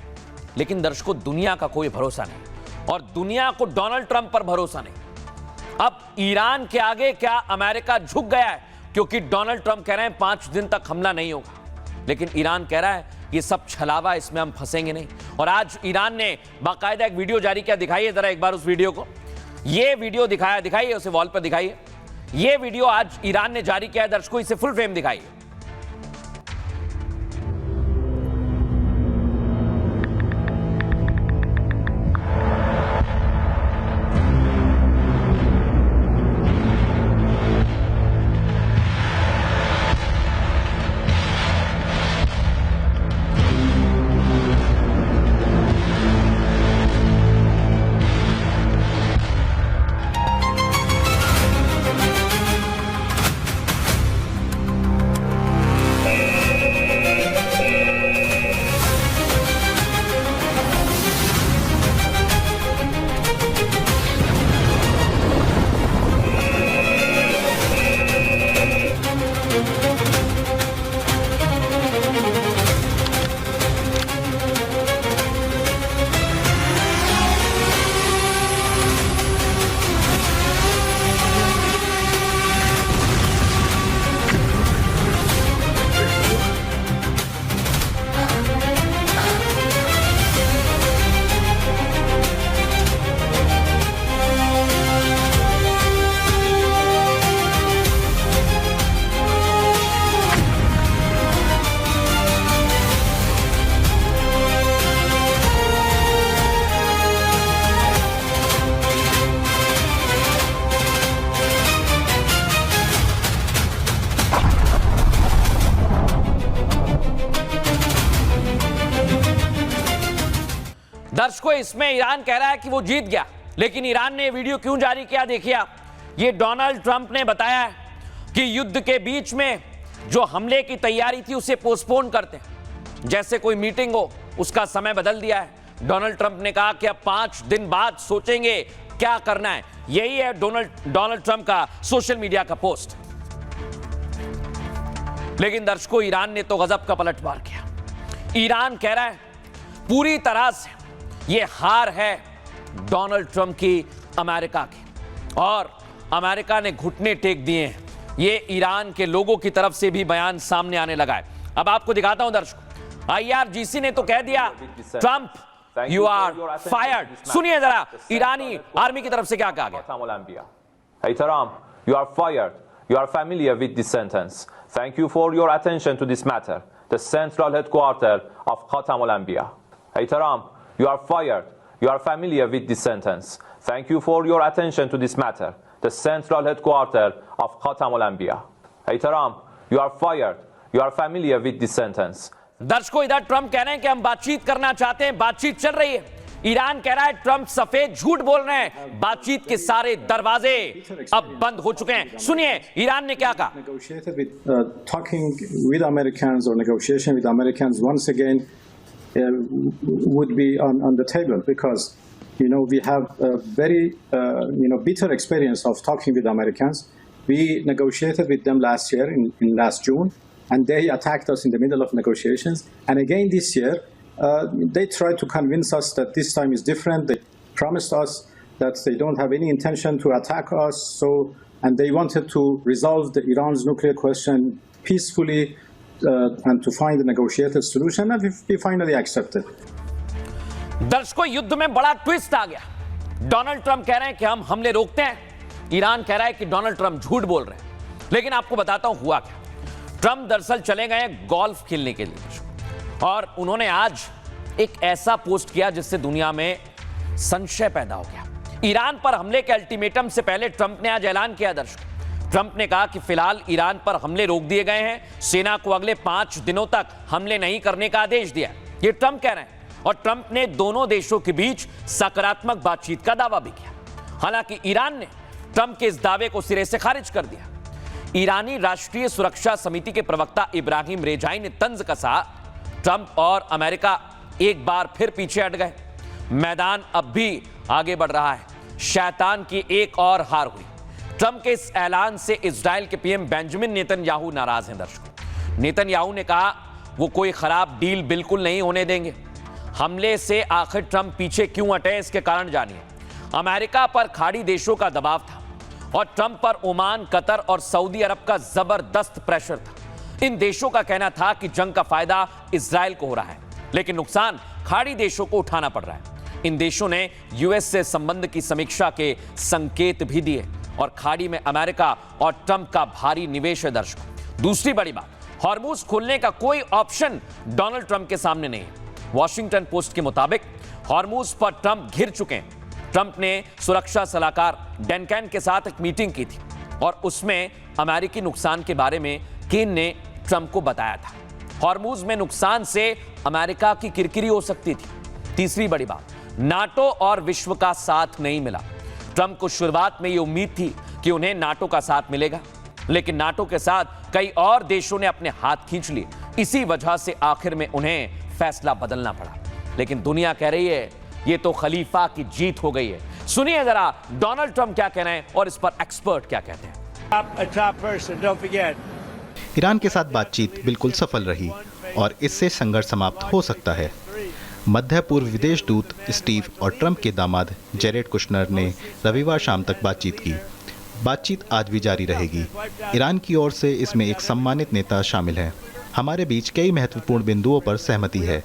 लेकिन दर्शकों, दुनिया का कोई भरोसा नहीं और दुनिया को डोनाल्ड ट्रंप पर भरोसा नहीं। अब ईरान के आगे क्या अमेरिका झुक गया है? क्योंकि डोनाल्ड ट्रंप कह रहे हैं 5 दिन तक हमला नहीं होगा, लेकिन ईरान कह रहा है ये सब छलावा, इसमें हम फंसेंगे नहीं। और आज ईरान ने बाकायदा एक वीडियो जारी किया। दिखाइए जरा एक बार उस वीडियो को। ये वीडियो दिखाइए, उसे वॉल पर दिखाइए। ये वीडियो आज ईरान ने जारी किया है दर्शकों, इसे फुल फ्रेम दिखाइए। दर्शकों, इसमें ईरान कह रहा है कि वो जीत गया, लेकिन ईरान ने वीडियो क्यों जारी किया देखिए आप। ये डोनाल्ड ट्रंप ने बताया है कि युद्ध के बीच में जो हमले की तैयारी थी उसे पोस्टपोन करते हैं, जैसे कोई मीटिंग हो उसका समय बदल दिया है। डोनाल्ड ट्रंप ने कहा कि अब 5 दिन बाद सोचेंगे क्या करना है। यही है डोनाल्ड ट्रंप का सोशल मीडिया का पोस्ट। लेकिन दर्शकों, ईरान ने तो गजब का पलटवार किया। ईरान कह रहा है पूरी तरह से यह हार है डोनाल्ड ट्रंप की अमेरिका की, और अमेरिका ने घुटने टेक दिए हैं। ये ईरान के लोगों की तरफ से भी बयान सामने आने लगा है। अब आपको दिखाता हूं दर्शकों, IRGC ने तो कह दिया ट्रंप यू आर फायर्ड। सुनिए जरा ईरानी आर्मी की तरफ से क्या कहा गया। Hey Trump, you are fired. You are familiar with this sentence. Thank you for your attention to this matter. The central headquarters of Khatam al-Anbiya. Hey Trump, you are fired. You are familiar with this sentence. Thank you for your attention to this matter. The central headquarters of Khatam al-Anbiya. Hey Trump, you are fired. You are familiar with this sentence. दर्शकों, इधर Trump कह रहे हैं कि हम बातचीत करना चाहते हैं, बातचीत चल रही है। ईरान कह रहा है ट्रंप सफेद झूठ बोल रहे हैं, बातचीत के सारे दरवाजे अब बंद हो चुके हैं। सुनिए ईरान ने क्या कहा। Talking with Americans or negotiation with Americans once again would be on the table, because we have a very bitter experience of talking with Americans. We negotiated with them last year in last June, and they attacked us in the middle of negotiations. And again this year, they tried to convince us that this time is different. They promised us that they don't have any intention to attack us. And they wanted to resolve Iran's nuclear question peacefully and to find a negotiated solution. And we finally accepted. दर्शकों, युद्ध में बड़ा twist आ गया। Donald Trump कह रहे हैं कि हम हमले रोकते हैं, ईरान कह रहा है कि डोनाल्ड ट्रंप झूठ बोल रहे हैं। लेकिन आपको बताता हूं हुआ क्या। ट्रंप दरअसल चले गए गोल्फ खेलने के लिए, और उन्होंने आज एक ऐसा पोस्ट किया जिससे दुनिया में संशय पैदा हो गया। ईरान पर हमले के अल्टीमेटम से पहले ट्रंप ने आज ऐलान किया। दर्शकों, ट्रंप ने कहा कि फिलहाल ईरान पर हमले रोक दिए गए हैं, सेना को अगले 5 दिनों तक हमले नहीं करने का आदेश दिया। ये ट्रंप कह रहे हैं, और ट्रंप ने दोनों देशों के बीच सकारात्मक बातचीत का दावा भी किया। हालांकि ईरान ने ट्रंप के इस दावे को सिरे से खारिज कर दिया। ईरानी राष्ट्रीय सुरक्षा समिति के प्रवक्ता इब्राहिम रेजाई ने तंज कसा, ट्रंप और अमेरिका एक बार फिर पीछे हट गए, मैदान अब भी आगे बढ़ रहा है, शैतान की एक और हार हुई। ट्रंप के इस ऐलान से इजराइल के पीएम बेंजामिन नेतन्याहू नाराज हैं। दर्शकों, नेतन्याहू ने कहा वो कोई खराब डील बिल्कुल नहीं होने देंगे। हमले से आखिर ट्रंप पीछे क्यों हटे, इसके कारण जानिए। अमेरिका पर खाड़ी देशों का दबाव था, और ट्रंप पर ओमान, कतर और सऊदी अरब का जबरदस्त प्रेशर था। इन देशों का कहना था कि जंग का फायदा इजराइल को हो रहा है, लेकिन नुकसान खाड़ी देशों को उठाना पड़ रहा है। इन देशों ने यूएस से संबंध की समीक्षा के संकेत भी दिए, और खाड़ी में अमेरिका और ट्रंप का भारी निवेश है। दर्शकों, दूसरी बड़ी बात, हॉर्मुज खोलने का कोई ऑप्शन डोनाल्ड ट्रंप के सामने नहीं है। वॉशिंगटन पोस्ट के मुताबिक हॉर्मुज पर ट्रंप घिर चुके हैं। ट्रंप ने सुरक्षा सलाहकार डैनकैन के साथ एक मीटिंग की थी, और उसमें अमेरिकी नुकसान के बारे में केन ने ट्रंप को बताया था। हॉर्मुज में नुकसान से अमेरिका की किरकिरी हो सकती थी। तीसरी बड़ी बात, नाटो और विश्व का साथ नहीं मिला। ट्रंप को शुरुआत में यह उम्मीद थी कि उन्हें नाटो का साथ मिलेगा, लेकिन नाटो के साथ कई और देशों ने अपने हाथ खींच लिए। इसी वजह से आखिर में उन्हें फैसला बदलना पड़ा। लेकिन दुनिया कह रही है ये तो खलीफा की जीत हो गई है। सुनिए जरा डोनाल्ड ट्रंप क्या कह रहे हैं और इस पर एक्सपर्ट क्या कहते हैं। ईरान के साथ बातचीत बिल्कुल सफल रही, और इससे संघर्ष समाप्त हो सकता है। मध्य पूर्व विदेश दूत स्टीव और ट्रंप के दामाद जेरेड कुशनर ने रविवार शाम तक बातचीत की। बातचीत आज भी जारी रहेगी। ईरान की ओर से इसमें एक सम्मानित नेता शामिल हैं। हमारे बीच कई महत्वपूर्ण बिंदुओं पर सहमति है,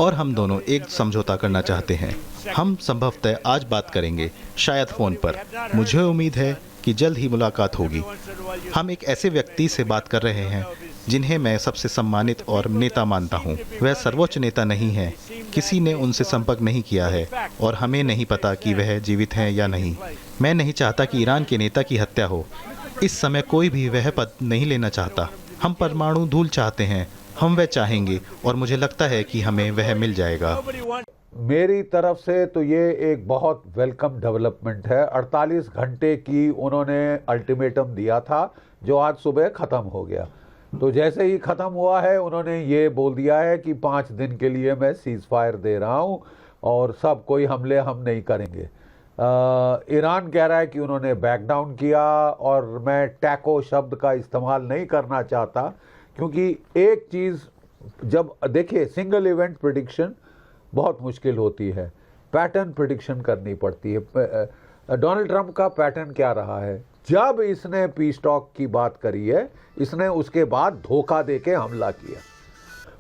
और हम दोनों एक समझौता करना चाहते हैं। हम संभवतः आज बात करेंगे, शायद फ़ोन पर। मुझे उम्मीद है कि जल्द ही मुलाकात होगी। हम एक ऐसे व्यक्ति से बात कर रहे हैं जिन्हें मैं सबसे सम्मानित और नेता मानता हूं। वह सर्वोच्च नेता नहीं है, किसी ने उनसे संपर्क नहीं किया है, और हमें नहीं पता कि वह जीवित हैं या नहीं। मैं नहीं चाहता कि ईरान के नेता की हत्या हो। इस समय कोई भी वह पद नहीं लेना चाहता। हम परमाणु धूल चाहते हैं, हम वह चाहेंगे, और मुझे लगता है कि हमें वह मिल जाएगा। मेरी तरफ से तो ये एक बहुत वेलकम डेवलपमेंट है। 48 घंटे की उन्होंने अल्टीमेटम दिया था जो आज सुबह ख़त्म हो गया। तो जैसे ही ख़त्म हुआ है उन्होंने ये बोल दिया है कि 5 दिन के लिए मैं सीज़ फायर दे रहा हूँ और सब कोई हमले हम नहीं करेंगे। ईरान कह रहा है कि उन्होंने बैक डाउन किया और मैं टैको शब्द का इस्तेमाल नहीं करना चाहता, क्योंकि एक चीज़ जब देखिए सिंगल इवेंट प्रेडिक्शन बहुत मुश्किल होती है, पैटर्न प्रेडिक्शन करनी पड़ती है। डोनाल्ड ट्रंप का पैटर्न क्या रहा है, जब इसने पीस टॉक की बात करी है इसने उसके बाद धोखा देके हमला किया।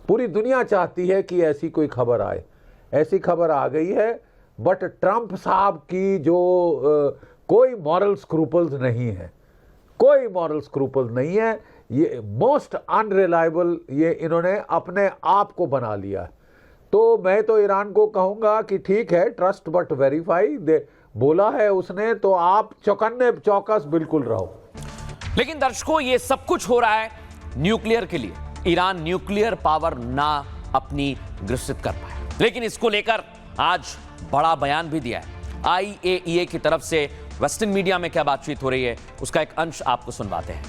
पूरी दुनिया चाहती है कि ऐसी कोई खबर आए, ऐसी खबर आ गई है, बट ट्रंप साहब की जो कोई मॉरल स्क्रूपल्स नहीं है, कोई मॉरल स्क्रूपल्स नहीं है। ये मोस्ट अनरिलायबल ये इन्होंने अपने आप को बना लिया है। तो मैं तो ईरान को कहूँगा कि ठीक है, ट्रस्ट बट वेरीफाई बोला है उसने, तो आप चौकन्ने चौकस बिल्कुल रहो। लेकिन दर्शकों, ये सब कुछ हो रहा है न्यूक्लियर के लिए। ईरान न्यूक्लियर पावर ना अपनी ग्रसित कर पाए, लेकिन इसको लेकर आज बड़ा बयान भी दिया है। IAEA की तरफ से वेस्टर्न मीडिया में क्या बातचीत हो रही है उसका एक अंश आपको सुनवाते हैं।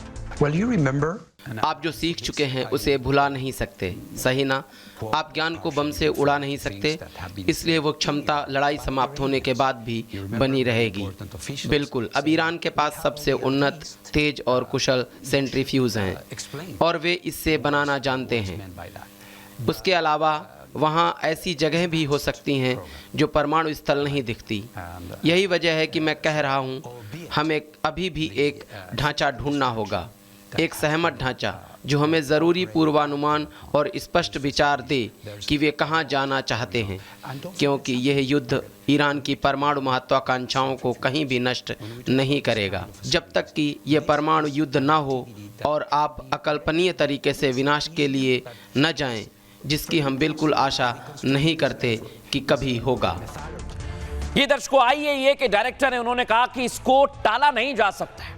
आप जो सीख चुके हैं उसे भुला नहीं सकते, सही ना? आप ज्ञान को बम से उड़ा नहीं सकते, इसलिए वो क्षमता लड़ाई समाप्त होने के बाद भी बनी रहेगी। बिल्कुल, अब ईरान के पास सबसे उन्नत, तेज और कुशल सेंट्रीफ्यूज हैं और वे इससे बनाना जानते हैं। उसके अलावा वहाँ ऐसी जगह भी हो सकती हैं जो परमाणु स्थल नहीं दिखती। यही वजह है कि मैं कह रहा हूँ, हमें अभी भी एक ढांचा ढूंढना होगा, एक सहमत ढांचा जो हमें ज़रूरी पूर्वानुमान और स्पष्ट विचार दे कि वे कहाँ जाना चाहते हैं, क्योंकि यह युद्ध ईरान की परमाणु महत्वाकांक्षाओं को कहीं भी नष्ट नहीं करेगा। जब तक कि यह परमाणु युद्ध न हो और आप अकल्पनीय तरीके से विनाश के लिए न जाएं, जिसकी हम बिल्कुल आशा नहीं करते कि कभी होगा। ये दर्शकों IAEA के डायरेक्टर हैं, उन्होंने कहा कि इसको टाला नहीं जा सकता है,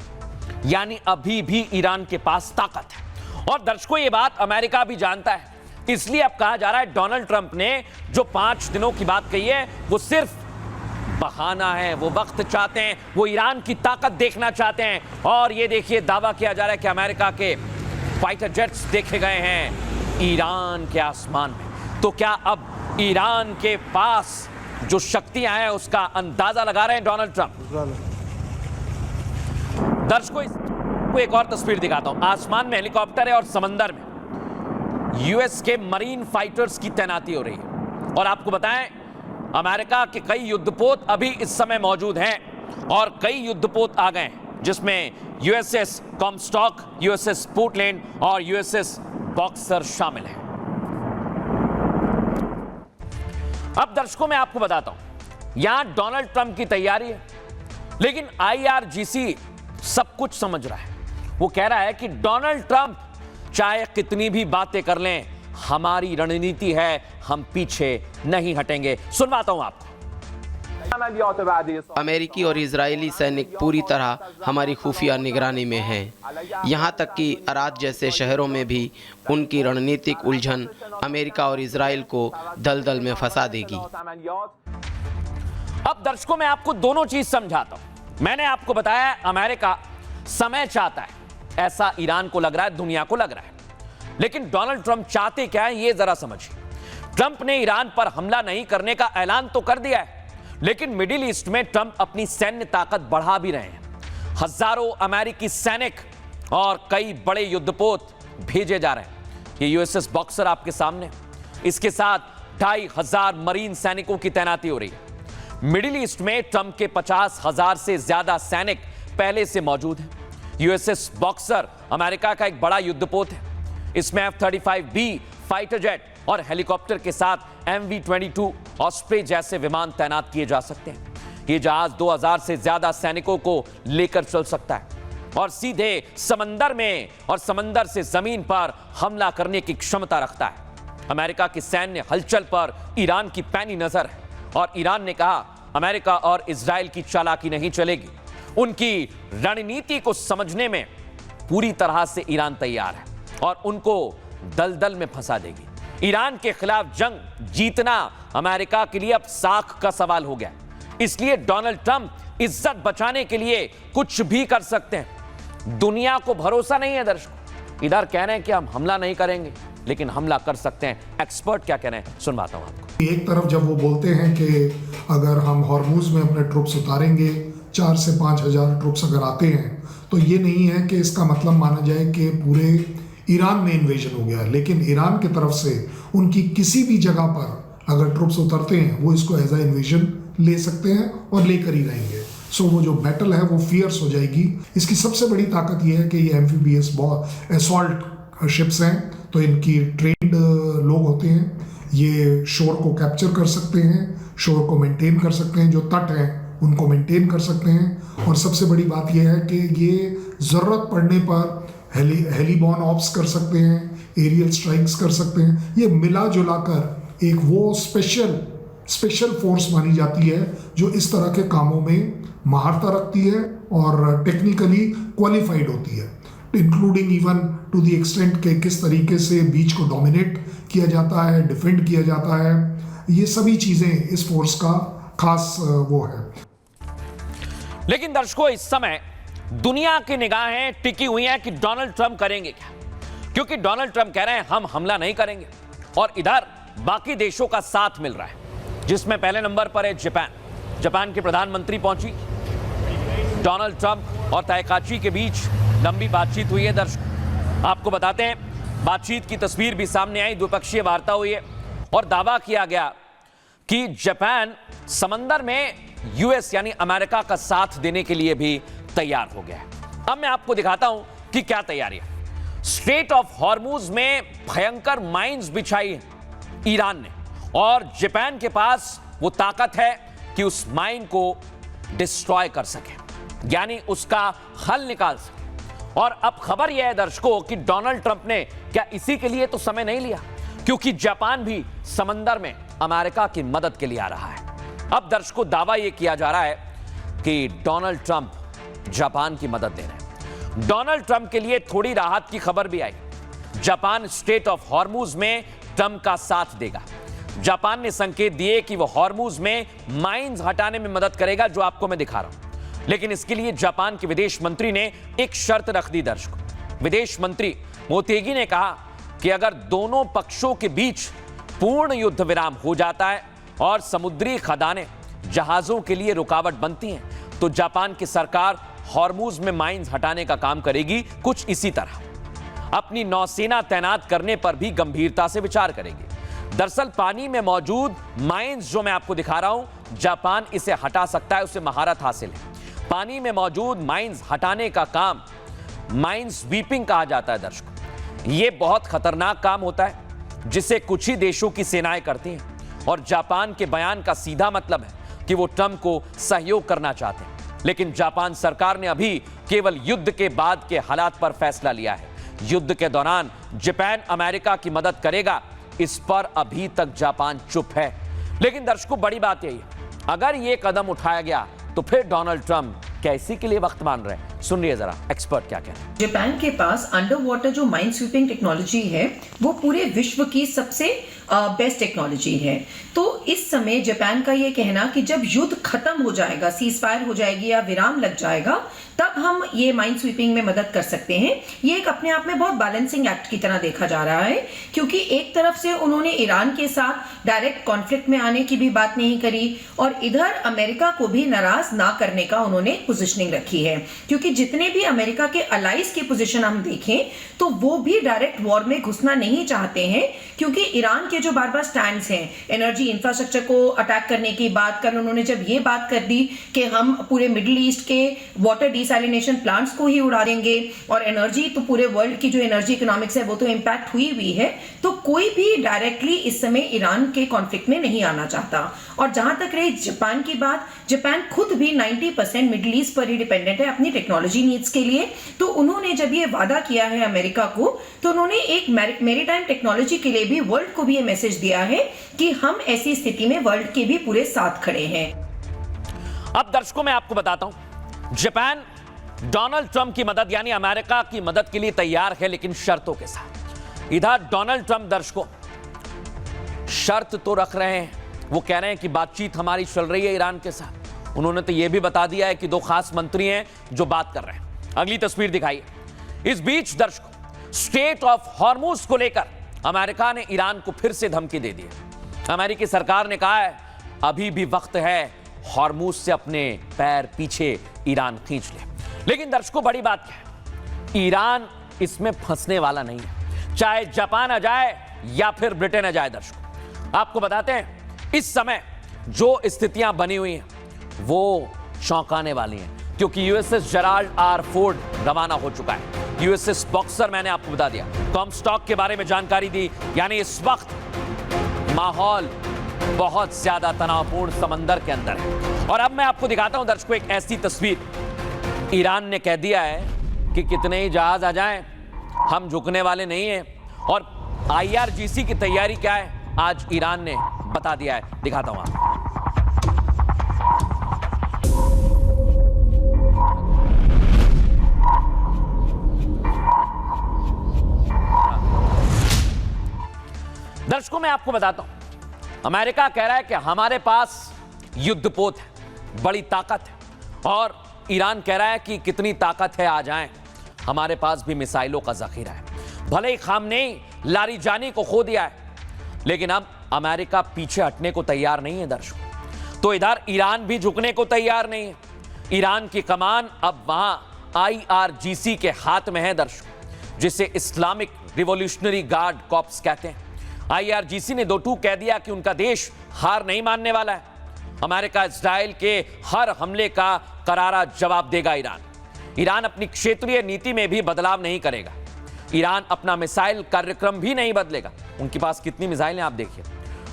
यानी अभी भी ईरान के पास ताकत है। और दर्शकों, ये बात अमेरिका भी जानता है, इसलिए अब कहा जा रहा है डोनाल्ड ट्रंप ने जो 5 दिनों की बात कही है वो सिर्फ बहाना है। वो वक्त चाहते हैं, वो ईरान की ताकत देखना चाहते हैं। और ये देखिए, दावा किया जा रहा है कि अमेरिका के फाइटर जेट्स देखे गए हैं ईरान के आसमान में। तो क्या अब ईरान के पास जो शक्तियां हैं उसका अंदाजा लगा रहे हैं डोनाल्ड ट्रंप? दर्शकों, को एक और तस्वीर दिखाता हूं। आसमान में हेलीकॉप्टर है और समंदर में यूएस के मरीन फाइटर्स की तैनाती हो रही है। और आपको बताएं, अमेरिका के कई युद्धपोत अभी इस समय मौजूद हैं और कई युद्धपोत आ गए हैं, जिसमें USS कॉमस्टॉक, USS पोर्टलैंड और USS बॉक्सर शामिल है। अब दर्शकों, मैं आपको बताता हूं, यहां डोनाल्ड ट्रंप की तैयारी है, लेकिन IRGC सब कुछ समझ रहा है। वो कह रहा है कि डोनाल्ड ट्रंप चाहे कितनी भी बातें कर लें, हमारी रणनीति है, हम पीछे नहीं हटेंगे। सुनवाता हूं आपको। अमेरिकी और इजरायली सैनिक पूरी तरह हमारी खुफिया निगरानी में हैं। यहाँ तक कि अराद जैसे शहरों में भी उनकी रणनीतिक उलझन अमेरिका और इजराइल को दलदल में फंसा देगी। अब दर्शकों, मैं आपको दोनों चीज समझाता हूं। मैंने आपको बताया अमेरिका समय चाहता है, ऐसा ईरान को लग रहा है, दुनिया को लग रहा है। लेकिन डोनाल्ड ट्रंप चाहते क्या है, ये जरा समझिए। ट्रंप ने ईरान पर हमला नहीं करने का ऐलान तो कर दिया है, लेकिन मिडिल ईस्ट में ट्रंप अपनी सैन्य ताकत बढ़ा भी रहे हैं। हजारों अमेरिकी सैनिक और कई बड़े युद्धपोत भेजे जा रहे हैं। ये USS बॉक्सर आपके सामने, इसके साथ 2500 मरीन सैनिकों की तैनाती हो रही है। मिडिल ईस्ट में ट्रंप के 50,000 से ज्यादा सैनिक पहले से मौजूद हैं। USS बॉक्सर अमेरिका का एक बड़ा युद्धपोत है। इसमें F-35B फाइटर जेट और हेलीकॉप्टर के साथ MV-22 ऑस्प्रे जैसे विमान तैनात किए जा सकते हैं। ये जहाज 2000 से ज्यादा सैनिकों को लेकर चल सकता है और सीधे समंदर में और समंदर से जमीन पर हमला करने की क्षमता रखता है। अमेरिका की सैन्य हलचल पर ईरान की पैनी नजर है और ईरान ने कहा अमेरिका और इजराइल की चालाकी नहीं चलेगी। उनकी रणनीति को समझने में पूरी तरह से ईरान तैयार है और उनको दलदल में फंसा देगी। ईरान के खिलाफ जंग जीतना अमेरिका के लिए अब साख का सवाल हो गया। इसलिए डोनाल्ड ट्रंप इज्जत बचाने के लिए कुछ भी कर सकते हैं। दुनिया को भरोसा नहीं है दर्शकों। इधर कह रहे हैं कि हम हमला नहीं करेंगे, लेकिन हमला कर सकते हैं। एक्सपर्ट क्या कह रहे हैं सुनवाता हूं आपको। एक तरफ जब वो बोलते हैं कि अगर हम हॉर्मुज में अपने ट्रुप्स उतारेंगे, 4 से 5 हज़ार ट्रुप्स अगर आते हैं, तो ये नहीं है कि इसका मतलब माना जाए कि पूरे ईरान में इन्वेजन हो गया। लेकिन ईरान की तरफ से उनकी किसी भी जगह पर अगर ट्रुप्स उतरते हैं, वो इसको एज अ इन्वेजन ले सकते हैं और लेकर ही रहेंगे। सो वो जो बैटल है वो फियर्स हो जाएगी। इसकी सबसे बड़ी ताकत ये है कि ये एम्फीबियस असॉल्ट शिप्स हैं, तो इनकी ट्रेंड लोग होते हैं। ये शोर को कैप्चर कर सकते हैं, शोर को मेंटेन कर सकते हैं, जो तट हैं उनको मेंटेन कर सकते हैं। और सबसे बड़ी बात यह है कि ये ज़रूरत पड़ने पर हेलीबॉर्न ऑप्स कर सकते हैं, एरियल स्ट्राइक्स कर सकते हैं। ये मिला जुला कर एक वो स्पेशल फोर्स मानी जाती है जो इस तरह के कामों में महारत रखती है और टेक्निकली क्वालिफाइड होती है, including even to the extent के किस तरीके से बीच को डोमिनेट किया जाता है, डिफेंड किया जाता है। ये सभी चीज़ें इस फोर्स का खास वो है। लेकिन दर्शकों, इस समय दुनिया की निगाहें टिकी हुई हैं कि डोनाल्ड ट्रंप करेंगे क्या, क्योंकि डोनाल्ड ट्रंप कह रहे हैं हम हमला नहीं करेंगे, और इधर बाकी देशों का साथ मिल रहा है, जिसमें पहले नंबर पर है जापान। जापान की प्रधानमंत्री पहुंची, डोनाल्ड ट्रंप और ताइकाची के बीच लंबी बातचीत हुई है। दर्शकों, आपको बताते हैं, बातचीत की तस्वीर भी सामने आई, द्विपक्षीय वार्ता हुई है और दावा किया गया कि जापान समंदर में यूएस यानी अमेरिका का साथ देने के लिए भी तैयार हो गया है। अब मैं आपको दिखाता हूं कि क्या तैयारी है। स्ट्रेट ऑफ हॉर्मुज में भयंकर माइंस बिछाई है ईरान ने, और जापान के पास वो ताकत है कि उस माइन को डिस्ट्रॉय कर सके, यानी उसका हल निकाल सके। और अब खबर यह है दर्शकों कि डोनाल्ड ट्रंप ने क्या इसी के लिए तो समय नहीं लिया, क्योंकि जापान भी समंदर में अमेरिका की मदद के लिए आ रहा है। अब दर्शकों, दावा यह किया जा रहा है कि डोनाल्ड ट्रंप जापान की मदद दे रहे हैं। डोनाल्ड ट्रंप के लिए थोड़ी राहत की खबर भी आई। जापान स्ट्रेट ऑफ हॉर्मुज में ट्रंप का साथ देगा। जापान ने संकेत दिए कि वो हॉर्मुज में माइंस हटाने में मदद करेगा, जो आपको मैं दिखा रहा हूं। लेकिन इसके लिए जापान के विदेश मंत्री ने एक शर्त रख दी। दर्शकों, विदेश मंत्री मोतेगी ने कहा कि अगर दोनों पक्षों के बीच पूर्ण युद्ध विराम हो जाता है और समुद्री खदानें जहाजों के लिए रुकावट बनती हैं, तो जापान की सरकार हॉर्मुज में माइंस हटाने का काम करेगी, कुछ इसी तरह। अपनी नौसेना तैनात करने पर भी गंभीरता से विचार करेगी। दरअसल पानी में मौजूद माइंस जो मैं आपको दिखा रहा हूं, जापान इसे हटा सकता है, उसे महारत हासिल है। पानी में मौजूद माइंस हटाने का काम माइंस स्वीपिंग कहा जाता है। दर्शकों, यह बहुत खतरनाक काम होता है जिसे कुछ ही देशों की सेनाएं करती हैं, और जापान के बयान का सीधा मतलब है कि वो ट्रंप को सहयोग करना चाहते हैं। लेकिन जापान सरकार ने अभी केवल युद्ध के बाद के हालात पर फैसला लिया है। युद्ध के दौरान जापान अमेरिका की मदद करेगा, इस पर अभी तक जापान चुप है। लेकिन दर्शकों, बड़ी बात यही है, अगर यह कदम उठाया गया तो फिर डोनाल्ड ट्रंप क्या इसी के लिए वक्त मान रहे हैं? सुनिए जरा एक्सपर्ट क्या कह रहे हैं। जापान के पास अंडर वाटर जो माइन स्वीपिंग टेक्नोलॉजी है, वो पूरे विश्व की सबसे बेस्ट टेक्नोलॉजी है। तो इस समय जापान का ये कहना कि जब युद्ध खत्म हो जाएगा, सीज फायर हो जाएगी या विराम लग जाएगा, तब हम ये माइन स्वीपिंग में मदद कर सकते हैं, ये एक अपने आप में बहुत बैलेंसिंग एक्ट की तरह देखा जा रहा है। क्योंकि एक तरफ से उन्होंने ईरान के साथ डायरेक्ट कॉन्फ्लिक्ट में आने की भी बात नहीं करी, और इधर अमेरिका को भी नाराज ना करने का उन्होंने पोजिशनिंग रखी है। क्योंकि जितने भी अमेरिका के अलाइज की पोजीशन हम देखें, तो वो भी डायरेक्ट वॉर में घुसना नहीं चाहते हैं, क्योंकि ईरान के जो बार बार स्टैंड्स हैं, एनर्जी इंफ्रास्ट्रक्चर को अटैक करने की बात, कल उन्होंने जब ये बात कर दी कि हम पूरे मिडिल ईस्ट के वाटर डिसैलिनेशन प्लांट्स को ही उड़ा देंगे, और एनर्जी तो पूरे वर्ल्ड की जो एनर्जी इकोनॉमिक्स है वो तो इंपैक्ट हुई है, तो कोई भी डायरेक्टली इस समय ईरान के कॉन्फ्लिक्ट में नहीं आना चाहता। और जहां तक रही जापान की बात, जापान खुद भी 90% मिडिल ईस्ट पर ही डिपेंडेंट है अपनी टेक्नोलॉजी नीड्स के लिए। तो उन्होंने जब ये वादा किया है अमेरिका को, तो उन्होंने एक मैरीटाइम टेक्नोलॉजी के लिए भी वर्ल्ड को भी ये मैसेज दिया है कि हम ऐसी स्थिति में वर्ल्ड के भी पूरे साथ खड़े हैं। अब दर्शकों, मैं आपको बताता हूं, जापान डोनाल्ड ट्रंप की मदद यानी अमेरिका की मदद के लिए तैयार है, लेकिन शर्तों के साथ। इधर डोनाल्ड ट्रंप दर्शकों शर्त तो रख रहे हैं, वो कह रहे हैं कि बातचीत हमारी चल रही है ईरान के साथ। उन्होंने तो यह भी बता दिया है कि 2 खास मंत्री हैं जो बात कर रहे हैं। अगली तस्वीर दिखाइए। इस बीच दर्शकों, स्टेट ऑफ हॉर्मुज को लेकर अमेरिका ने ईरान को फिर से धमकी दे दी है। अमेरिकी सरकार ने कहा है अभी भी वक्त है हॉर्मुज से अपने पैर पीछे ईरान खींच ले। लेकिन दर्शकों, बड़ी बात क्या है, ईरान इसमें फंसने वाला नहीं है, चाहे जापान आ जाए या फिर ब्रिटेन आ जाए। दर्शकों, आपको बताते हैं इस समय जो स्थितियां बनी हुई हैं वो चौंकाने वाली हैं, क्योंकि यूएसएस जेराल्ड आर फोर्ड रवाना हो चुका है। यूएसएस बॉक्सर मैंने आपको बता दिया, कॉमस्टॉक के बारे में जानकारी दी। यानी इस वक्त माहौल बहुत ज्यादा तनावपूर्ण समंदर के अंदर है। और अब मैं आपको दिखाता हूं दर्शकों एक ऐसी तस्वीर। ईरान ने कह दिया है कि कितने ही जहाज आ जाएं, हम झुकने वाले नहीं हैं। और IRGC की तैयारी क्या है आज ईरान ने बता दिया है, दिखाता हूं आपको। दर्शकों, मैं आपको बताता हूं, अमेरिका कह रहा है कि हमारे पास युद्धपोत है, बड़ी ताकत है। और ईरान कह रहा है कि कितनी ताकत है आ जाएं, हमारे पास भी मिसाइलों का जखीरा है। भले ही खामनेई लारीजानी को खो दिया है, लेकिन अब अमेरिका पीछे हटने को तैयार नहीं है दर्शकों। तो इधर ईरान भी झुकने को तैयार नहीं है। ईरान की कमान अब वहां IRGC के हाथ में है दर्शकों, जिसे इस्लामिक रिवॉल्यूशनरी गार्ड कॉर्प्स कहते हैं। IRGC ने 2-2 कह दिया कि उनका देश हार नहीं मानने वाला है। अमेरिका इजराइल के हर हमले का करारा जवाब देगा। ईरान अपनी क्षेत्रीय नीति में भी बदलाव नहीं करेगा। ईरान अपना मिसाइल कार्यक्रम भी नहीं बदलेगा। उनके पास कितनी मिसाइलें आप देखिए।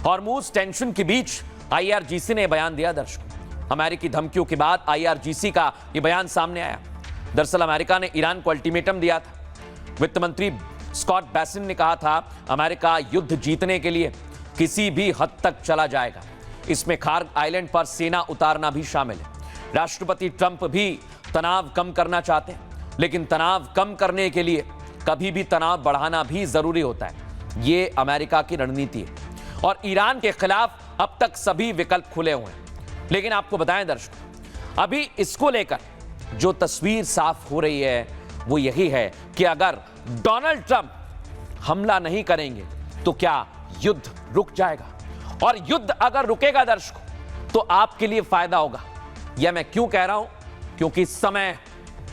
हॉर्मुज टेंशन के बीच IRGC ने बयान दिया दर्शकों। अमेरिकी धमकियों के बाद IRGC का यह बयान सामने आया। दरअसल अमेरिका ने ईरान को अल्टीमेटम दिया था। वित्त मंत्री स्कॉट बेसिन ने कहा था अमेरिका युद्ध जीतने के लिए किसी भी हद तक चला जाएगा। इसमें खार्ग आइलैंड पर सेना उतारना भी शामिल है। राष्ट्रपति ट्रंप भी तनाव कम करना चाहते हैं, लेकिन तनाव कम करने के लिए कभी भी तनाव बढ़ाना भी जरूरी होता है। यह अमेरिका की रणनीति है और ईरान के खिलाफ अब तक सभी विकल्प खुले हुए हैं। लेकिन आपको बताएं दर्शकों, अभी इसको लेकर जो तस्वीर साफ हो रही है वो यही है कि अगर डोनाल्ड ट्रंप हमला नहीं करेंगे तो क्या युद्ध रुक जाएगा। और युद्ध अगर रुकेगा दर्शकों तो आपके लिए फायदा होगा। यह मैं क्यों कह रहा हूं, क्योंकि इस समय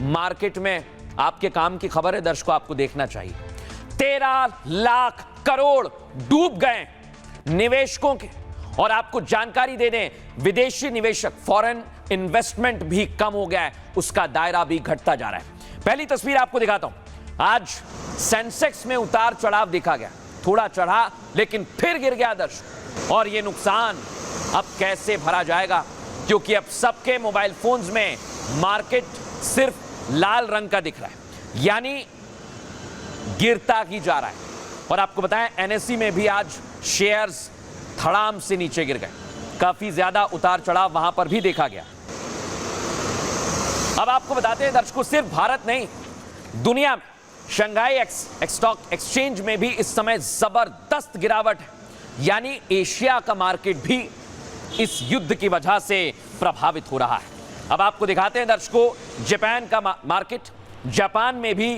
मार्केट में आपके काम की खबर है दर्शकों, आपको देखना चाहिए। 13 लाख करोड़ डूब गए निवेशकों के। और आपको जानकारी दे दें, विदेशी निवेशक फॉरेन इन्वेस्टमेंट भी कम हो गया है, उसका दायरा भी घटता जा रहा है। पहली तस्वीर आपको दिखाता हूं। आज सेंसेक्स में उतार चढ़ाव देखा गया, थोड़ा चढ़ा लेकिन फिर गिर गया दर्शक। और यह नुकसान अब कैसे भरा जाएगा, क्योंकि अब सबके मोबाइल फोन्स में मार्केट सिर्फ लाल रंग का दिख रहा है, यानी गिरता ही जा रहा है। और आपको बताएं NSE में भी आज शेयर्स धड़ाम से नीचे गिर गए, काफी ज्यादा उतार चढ़ाव वहां पर भी देखा गया। अब आपको बताते हैं दर्शकों, सिर्फ भारत नहीं, दुनिया में शंघाई स्टॉक एक्सचेंज में भी इस समय जबरदस्त गिरावट है, यानी एशिया का मार्केट भी इस युद्ध की वजह से प्रभावित हो रहा है। अब आपको दिखाते हैं दर्शकों, जापान का मार्केट, जापान में भी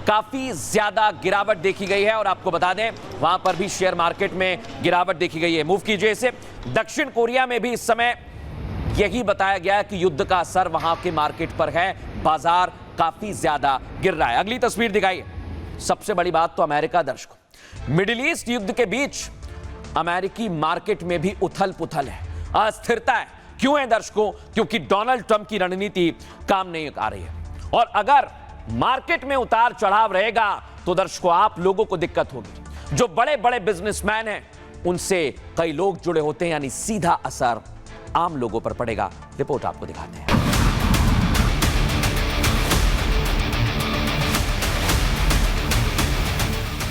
काफी ज्यादा गिरावट देखी गई है। और आपको बता दें वहां पर भी शेयर मार्केट में गिरावट देखी गई है। मूव कीजिए इसे। दक्षिण कोरिया में भी इस समय यही बताया गया है कि युद्ध का असर वहां के मार्केट पर है, बाजार काफी ज्यादा गिर रहा है। अगली तस्वीर दिखाइए। सबसे बड़ी बात तो अमेरिका दर्शकों, मिडिल ईस्ट युद्ध के बीच अमेरिकी मार्केट में भी उथल पुथल है, अस्थिरता है। क्यों है दर्शकों? क्योंकि डोनाल्ड ट्रंप की रणनीति काम नहीं आ रही है। और अगर मार्केट में उतार चढ़ाव रहेगा तो दर्शकों आप लोगों को दिक्कत होगी। जो बड़े बड़े बिजनेसमैन हैं उनसे कई लोग जुड़े होते हैं, यानी सीधा असर आम लोगों पर पड़ेगा। रिपोर्ट आपको दिखाते हैं।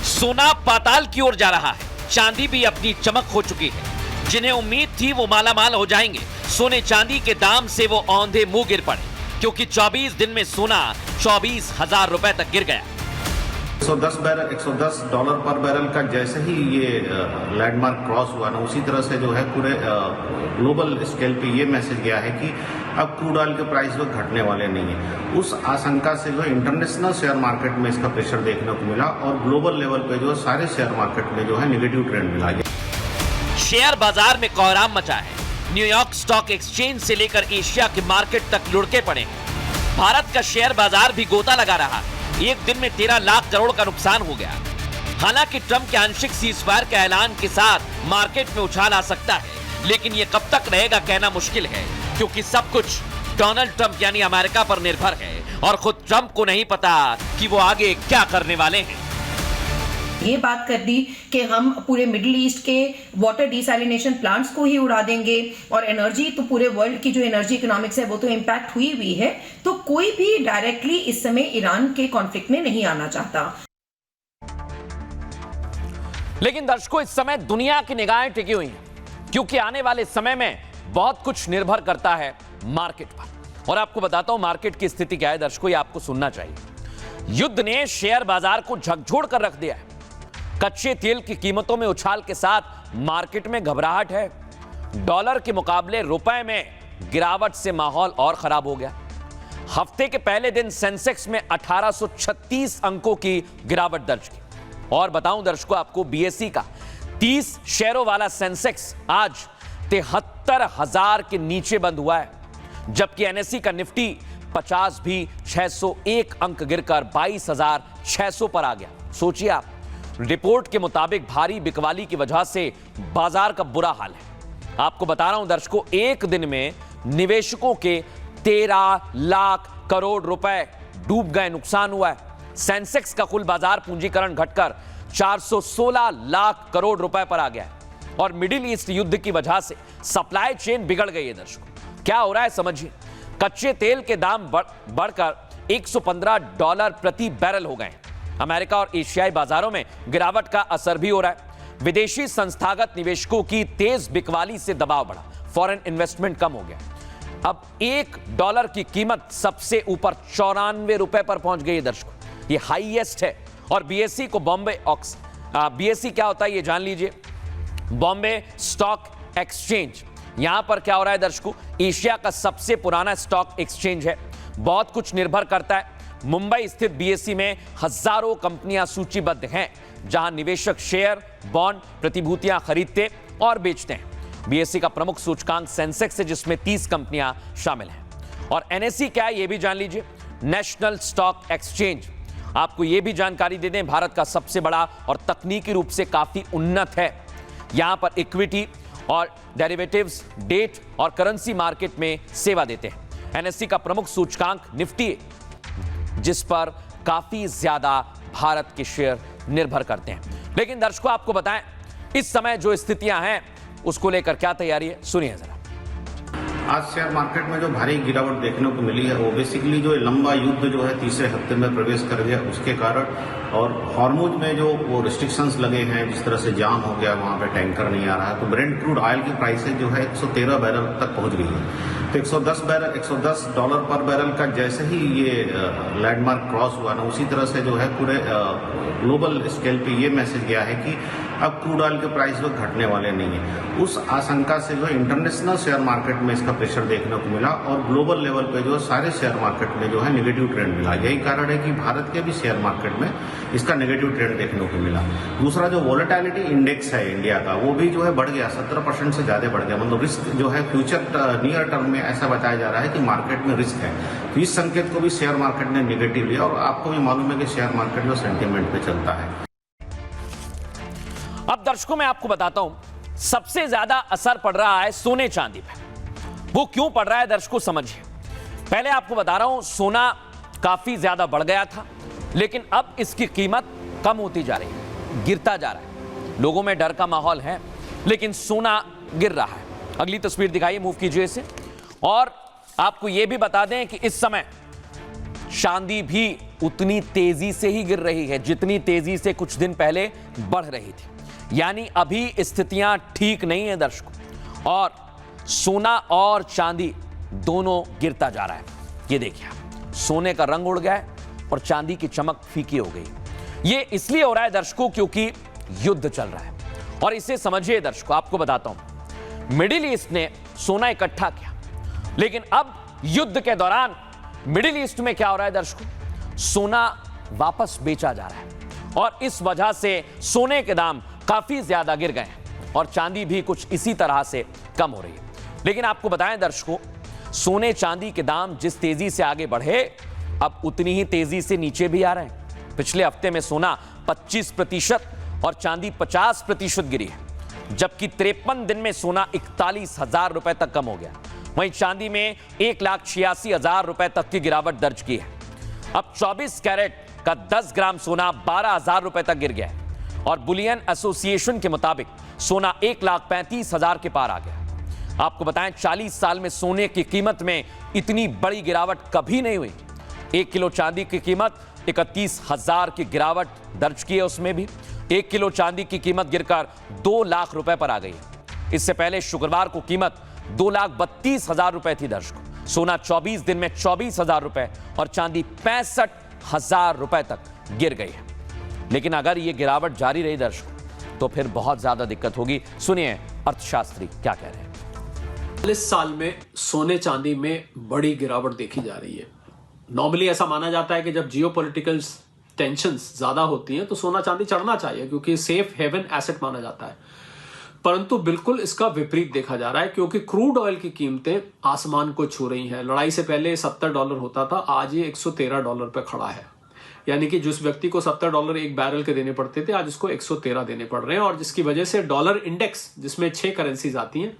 सोना पाताल की ओर जा रहा है, चांदी भी अपनी चमक हो चुकी है। जिन्हें उम्मीद थी वो मालामाल हो जाएंगे, सोने चांदी के दाम से वो औंधे मुंह गिर पड़े, क्योंकि 24 दिन में सोना 24,000 रुपए तक गिर गया। $110 पर बैरल का जैसे ही ये लैंडमार्क क्रॉस हुआ ना, उसी तरह से जो है पूरे ग्लोबल स्केल पे ये मैसेज गया है कि अब क्रूड ऑयल के प्राइस वो घटने वाले नहीं है। उस आशंका से जो है इंटरनेशनल शेयर मार्केट में इसका प्रेशर देखने को मिला और ग्लोबल लेवल पे जो सारे शेयर मार्केट में जो है नेगेटिव ट्रेंड मिला। शेयर बाजार में कोहराम मचा है। न्यूयॉर्क स्टॉक एक्सचेंज से लेकर एशिया के मार्केट तक लुढ़के पड़े। भारत का शेयर बाजार भी गोता लगा रहा। एक दिन में 13 लाख करोड़ का नुकसान हो गया। हालांकि ट्रंप के आंशिक सीजफायर के ऐलान के साथ मार्केट में उछाल आ सकता है, लेकिन यह कब तक रहेगा कहना मुश्किल है, क्योंकि सब कुछ डोनाल्ड ट्रंप यानी अमेरिका पर निर्भर है और खुद ट्रंप को नहीं पता कि वो आगे क्या करने वाले हैं। ये बात कर दी कि हम पूरे मिडिल ईस्ट के वाटर डिसैलिनेशन प्लांट्स को ही उड़ा देंगे और एनर्जी तो पूरे वर्ल्ड की जो एनर्जी इकोनॉमिक्स है वो तो इंपैक्ट हुई है। तो कोई भी डायरेक्टली इस समय ईरान के कॉन्फ्लिक्ट में नहीं आना चाहता। लेकिन दर्शकों, इस समय दुनिया की निगाहें टिकी हुई हैं, क्योंकि आने वाले समय में बहुत कुछ निर्भर करता है मार्केट पर। और आपको बताता हूं मार्केट की स्थिति क्या है दर्शकों, ये आपको सुनना चाहिए। युद्ध ने शेयर बाजार को झकझोर कर रख दिया है। कच्चे तेल की कीमतों में उछाल के साथ मार्केट में घबराहट है। डॉलर के मुकाबले रुपए में गिरावट से माहौल और खराब हो गया। हफ्ते के पहले दिन सेंसेक्स में 1836 अंकों की गिरावट दर्ज की। और बताऊं दर्शकों आपको, बीएसई का 30 शेयरों वाला सेंसेक्स आज 73,000 के नीचे बंद हुआ है, जबकि एनएसई का निफ्टी 50 भी 601 अंक गिरकर 22,600 पर आ गया। सोचिए आप, रिपोर्ट के मुताबिक भारी बिकवाली की वजह से बाजार का बुरा हाल है। आपको बता रहा हूं दर्शकों, एक दिन में निवेशकों के 13 लाख करोड़ रुपए डूब गए, नुकसान हुआ है। सेंसेक्स का कुल बाजार पूंजीकरण घटकर 416 लाख करोड़ रुपए पर आ गया है। और मिडिल ईस्ट युद्ध की वजह से सप्लाई चेन बिगड़ गई है दर्शकों। क्या हो रहा है समझिए। कच्चे तेल के दाम बढ़कर $115 प्रति बैरल हो गए। अमेरिका और एशियाई बाजारों में गिरावट का असर भी हो रहा है। विदेशी संस्थागत निवेशकों की तेज बिकवाली से दबाव बढ़ा, फॉरेन इन्वेस्टमेंट कम हो गया। अब $1 की कीमत सबसे ऊपर 94 रुपए पर पहुंच गई है दर्शकों, ये हाईएस्ट है। और बीएसई को बीएसई क्या होता है ये जान लीजिए, बॉम्बे स्टॉक एक्सचेंज। यहां पर क्या हो रहा है दर्शकों, एशिया का सबसे पुराना स्टॉक एक्सचेंज है। बहुत कुछ निर्भर करता है। मुंबई स्थित बीएसई में हजारों कंपनियां सूचीबद्ध हैं, जहां निवेशक शेयर, बॉन्ड, प्रतिभूतियां खरीदते और बेचते हैं। बीएसई का प्रमुख सूचकांक सेंसेक्स है, जिसमें 30 कंपनियां शामिल हैं। और एनएसई क्या है ये भी जान लीजिए, नेशनल स्टॉक एक्सचेंज। आपको यह भी जानकारी दे दें, भारत का सबसे बड़ा और तकनीकी रूप से काफी उन्नत है। यहां पर इक्विटी और डेरिवेटिव्स, डेट और करेंसी मार्केट में सेवा देते हैं। एनएसई का प्रमुख सूचकांक निफ्टी, जिस पर काफी ज्यादा भारत के शेयर निर्भर करते हैं। लेकिन दर्शकों आपको बताएं, इस समय जो स्थितियां हैं उसको लेकर क्या तैयारी है, सुनिए जरा। आज शेयर मार्केट में जो भारी गिरावट देखने को मिली है वो बेसिकली जो लंबा युद्ध जो है तीसरे हफ्ते में प्रवेश कर गया उसके कारण, और हॉर्मुज में जो वो रिस्ट्रिक्शंस लगे हैं, जिस तरह से जाम हो गया, वहां पे टैंकर नहीं आ रहा है, तो ब्रेंट क्रूड ऑयल की प्राइसेज जो है 113 बैरल तक पहुंच गई है। तो $110 पर बैरल का जैसे ही ये लैंडमार्क क्रॉस हुआ ना, उसी तरह से जो है पूरे ग्लोबल स्केल पे ये मैसेज गया है कि अब क्रूड ऑयल के प्राइस वो घटने वाले नहीं है। उस आशंका से जो है इंटरनेशनल शेयर मार्केट में इसका प्रेशर देखने को मिला और ग्लोबल लेवल पे जो सारे शेयर मार्केट में जो है नेगेटिव ट्रेंड मिला। यही कारण है कि भारत के भी शेयर मार्केट में इसका नेगेटिव ट्रेंड देखने को मिला। दूसरा जो वोलेटिलिटी इंडेक्स है इंडिया का, वो भी जो है बढ़ गया, 17% से ज्यादा बढ़ गया। मतलब रिस्क जो है फ्यूचर नियर टर्म में ऐसा बताया जा रहा है कि मार्केट में रिस्क है। तो इस संकेत को भी शेयर मार्केट ने नेगेटिव लिया। और आपको भी मालूम है कि शेयर मार्केट जो सेंटीमेंट पे चलता है। अब दर्शकों मैं आपको बताता हूं, सबसे ज्यादा असर पड़ रहा है सोने चांदी पे। वो क्यों पड़ रहा है दर्शकों समझिए। पहले आपको बता रहा हूं, सोना काफी ज्यादा बढ़ गया था, लेकिन अब इसकी कीमत कम होती जा रही है, गिरता जा रहा है। लोगों में डर का माहौल है, लेकिन सोना गिर रहा है। अगली तस्वीर दिखाइए, मूव कीजिए इसे। और आपको यह भी बता दें कि इस समय चांदी भी उतनी तेजी से ही गिर रही है जितनी तेजी से कुछ दिन पहले बढ़ रही थी। यानी अभी स्थितियां ठीक नहीं है दर्शकों, और सोना और चांदी दोनों गिरता जा रहा है। ये देखिए, सोने का रंग उड़ गया है और चांदी की चमक फीकी हो गई। ये इसलिए हो रहा है दर्शकों क्योंकि युद्ध चल रहा है। और इसे समझिए दर्शकों, आपको बताता हूं, मिडिल ईस्ट ने सोना इकट्ठा किया, लेकिन अब युद्ध के दौरान मिडिल ईस्ट में क्या हो रहा है दर्शकों, सोना वापस बेचा जा रहा है और इस वजह से सोने के दाम काफी ज्यादा गिर गए हैं और चांदी भी कुछ इसी तरह से कम हो रही है। लेकिन आपको बताएं दर्शकों, सोने चांदी के दाम जिस तेजी से आगे बढ़े, अब उतनी ही तेजी से नीचे भी आ रहे हैं। पिछले हफ्ते में सोना 25% और चांदी 50% गिरी है, जबकि 53 दिन में सोना 41,000 रुपए तक कम हो गया। वहीं चांदी में 1,86,000 रुपए तक की गिरावट दर्ज की है। अब 24 कैरेट का 10 ग्राम सोना 12,000 रुपए तक गिर गया है और बुलियन एसोसिएशन के मुताबिक सोना 1,35,000 के पार आ गया। आपको बताएं, 40 साल में सोने की कीमत में इतनी बड़ी गिरावट कभी नहीं हुई। 1 किलो चांदी की कीमत 31,000 की गिरावट दर्ज की है, उसमें भी 1 किलो चांदी की कीमत गिरकर 2 लाख रुपए पर आ गई है। इससे पहले शुक्रवार को कीमत 2,32,000 रुपए थी दर्शकों। सोना 24 दिन में 24,000 रुपए और चांदी 65,000 रुपए तक गिर गई है। लेकिन अगर ये गिरावट जारी रही दर्शकों, तो फिर बहुत ज्यादा दिक्कत होगी। सुनिए अर्थशास्त्री क्या कह रहे हैं। इस साल में सोने चांदी में बड़ी गिरावट देखी जा रही है। नॉर्मली ऐसा माना जाता है कि जब जियोपॉलिटिकल टेंशंस ज्यादा होती हैं तो सोना चांदी चढ़ना चाहिए, क्योंकि सेफ हेवन एसेट माना जाता है। परंतु बिल्कुल इसका विपरीत देखा जा रहा है, क्योंकि क्रूड ऑयल की कीमतें आसमान को छू रही हैं। लड़ाई से पहले $70 होता था, आज ये $113 पे खड़ा है। यानी कि जिस व्यक्ति को $70 एक बैरल के देने पड़ते थे, आज उसको 113 देने पड़ रहे हैं। और जिसकी वजह से डॉलर इंडेक्स, जिसमें 6 करेंसीज आती हैं,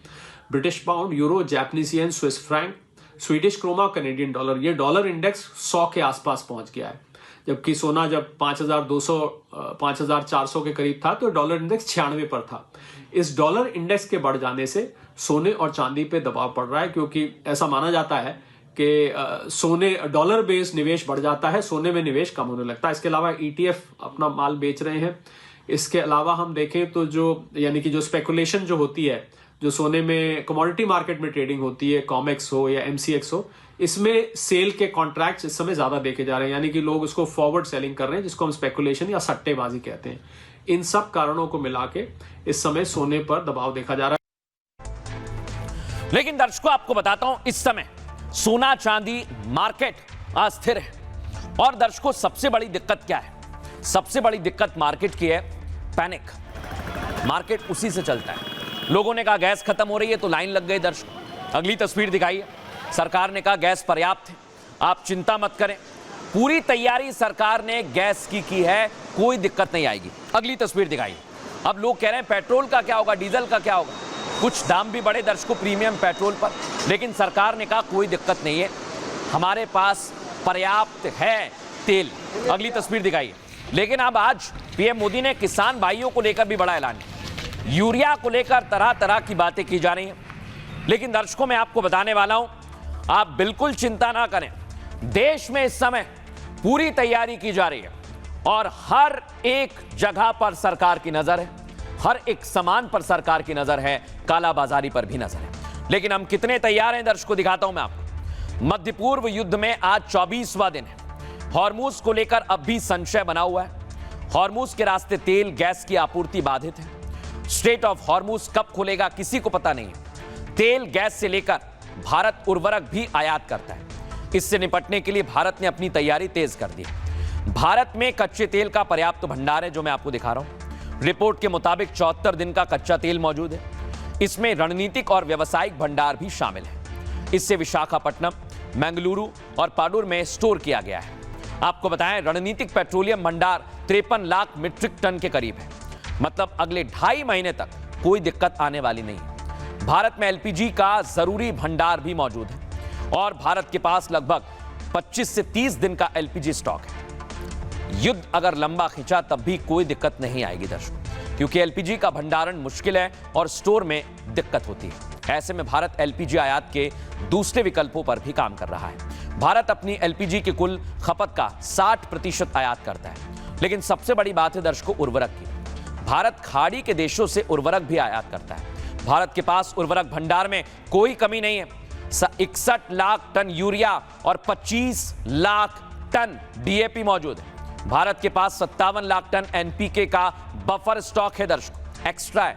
British pound, euro, Japanese yen, Swiss franc, Swedish krona, Canadian dollar, ये डॉलर इंडेक्स 100 के आसपास पहुंच गया है। जबकि सोना जब 5,200 5,400 के करीब था तो डॉलर इंडेक्स 96 पर था। इस डॉलर इंडेक्स के बढ़ जाने से सोने और चांदी पे दबाव पड़ रहा है, क्योंकि ऐसा माना जाता है कि सोने डॉलर बेस्ड निवेश बढ़ जाता है, सोने में निवेश कम होने लगता है। इसके अलावा ETF अपना माल बेच रहे हैं। इसके अलावा हम देखें तो जो यानी कि जो स्पेकुलेशन जो होती है, जो सोने में कमोडिटी मार्केट में ट्रेडिंग होती है, कॉमेक्स हो या MCX हो, इसमें सेल के कॉन्ट्रैक्ट्स इस समय ज्यादा देखे जा रहे हैं। यानी कि लोग उसको फॉरवर्ड सेलिंग कर रहे हैं, जिसको हम स्पेकुलेशन या सट्टेबाजी कहते हैं। इन सब कारणों को मिला के इस समय सोने पर दबाव देखा जा रहा है। लेकिन दर्शकों, आपको बताता हूं, इस समय सोना चांदी मार्केट अस्थिर है। और दर्शकों, सबसे बड़ी दिक्कत क्या है? सबसे बड़ी दिक्कत मार्केट की है पैनिक। मार्केट उसी से चलता है। लोगों ने कहा गैस खत्म हो रही है तो लाइन लग गई। दर्शकों, अगली तस्वीर दिखाइए। सरकार ने कहा गैस पर्याप्त है, आप चिंता मत करें, पूरी तैयारी सरकार ने गैस की है, कोई दिक्कत नहीं आएगी। अगली तस्वीर दिखाइए। अब लोग कह रहे हैं पेट्रोल का क्या होगा, डीजल का क्या होगा। कुछ दाम भी बढ़े दर्शकों प्रीमियम पेट्रोल पर, लेकिन सरकार ने कहा कोई दिक्कत नहीं है, हमारे पास पर्याप्त है तेल। अगली तस्वीर दिखाइए। लेकिन अब आज PM मोदी ने किसान भाइयों को लेकर भी बड़ा ऐलान किया। यूरिया को लेकर तरह तरह की बातें की जा रही हैं। लेकिन दर्शकों, मैं आपको बताने वाला हूं, आप बिल्कुल चिंता ना करें। देश में इस समय पूरी तैयारी की जा रही है और हर एक जगह पर सरकार की नजर है, हर एक सामान पर सरकार की नजर है, कालाबाजारी पर भी नजर है। लेकिन हम कितने तैयार हैं दर्शकों, दिखाता हूं मैं आपको। मध्य पूर्व युद्ध में आज 24वां दिन है। हॉर्मुज को लेकर अब भी संशय बना हुआ है। हॉर्मुज के रास्ते तेल गैस की आपूर्ति बाधित है। स्ट्रेट ऑफ हॉर्मुज कब खुलेगा किसी को पता नहीं है। तेल गैस से लेकर भारत उर्वरक भी आयात करता है। इससे निपटने के लिए भारत ने अपनी तैयारी तेज कर दी है। भारत में कच्चे तेल का पर्याप्त भंडार है, जो मैं आपको दिखा रहा हूं। रिपोर्ट के मुताबिक 74 दिन का कच्चा तेल मौजूद है। इसमें रणनीतिक और व्यावसायिक भंडार भी शामिल है। इससे विशाखापट्टनम, मंगलुरु और पाडुर में स्टोर किया गया है। आपको बताएं, रणनीतिक पेट्रोलियम भंडार 53 लाख मीट्रिक टन के करीब है। मतलब अगले 2.5 महीने तक कोई दिक्कत आने वाली नहीं है। भारत में LPG का जरूरी भंडार भी मौजूद है और भारत के पास लगभग 25 से 30 दिन का LPG स्टॉक है। युद्ध अगर लंबा खिंचा तब भी कोई दिक्कत नहीं आएगी दर्शकों, क्योंकि LPG का भंडारण मुश्किल है और स्टोर में दिक्कत होती है। ऐसे में भारत LPG आयात के दूसरे विकल्पों पर भी काम कर रहा है। भारत अपनी LPG की कुल खपत का 60% आयात करता है। लेकिन सबसे बड़ी बात है दर्शकों उर्वरक की। भारत खाड़ी के देशों से उर्वरक भी आयात करता है। भारत के पास उर्वरक भंडार में कोई कमी नहीं है। 61 लाख टन यूरिया और 25 लाख टन DAP मौजूद है। भारत के पास 57 लाख टन एनपीके का बफर स्टॉक है दर्शकों, एक्स्ट्रा है,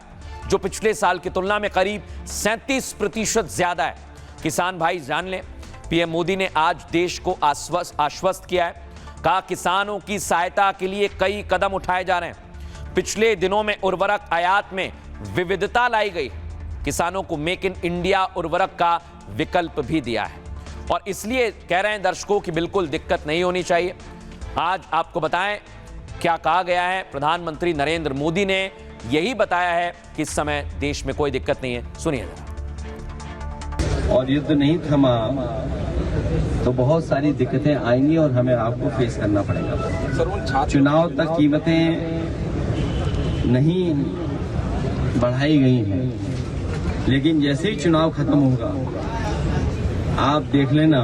जो पिछले साल की तुलना में करीब 37% ज्यादा है। किसान भाई जान लें, पीएम मोदी ने आज देश को आश्वस्त किया है, कहा किसानों की सहायता के लिए कई कदम उठाए जा रहे हैं। पिछले दिनों में उर्वरक आयात में विविधता लाई गई, किसानों को मेक इन इंडिया उर्वरक का विकल्प भी दिया है और इसलिए कह रहे हैं दर्शकों की बिल्कुल दिक्कत नहीं होनी चाहिए। आज आपको बताएं क्या कहा गया है। प्रधानमंत्री नरेंद्र मोदी ने यही बताया है कि इस समय देश में कोई दिक्कत नहीं है, सुनिए जरा। और युद्ध नहीं थमा तो बहुत सारी दिक्कतें आएंगी और हमें आपको फेस करना पड़ेगा। चुनाव तक कीमतें नहीं बढ़ाई गई हैं, लेकिन जैसे ही चुनाव खत्म होगा आप देख लेना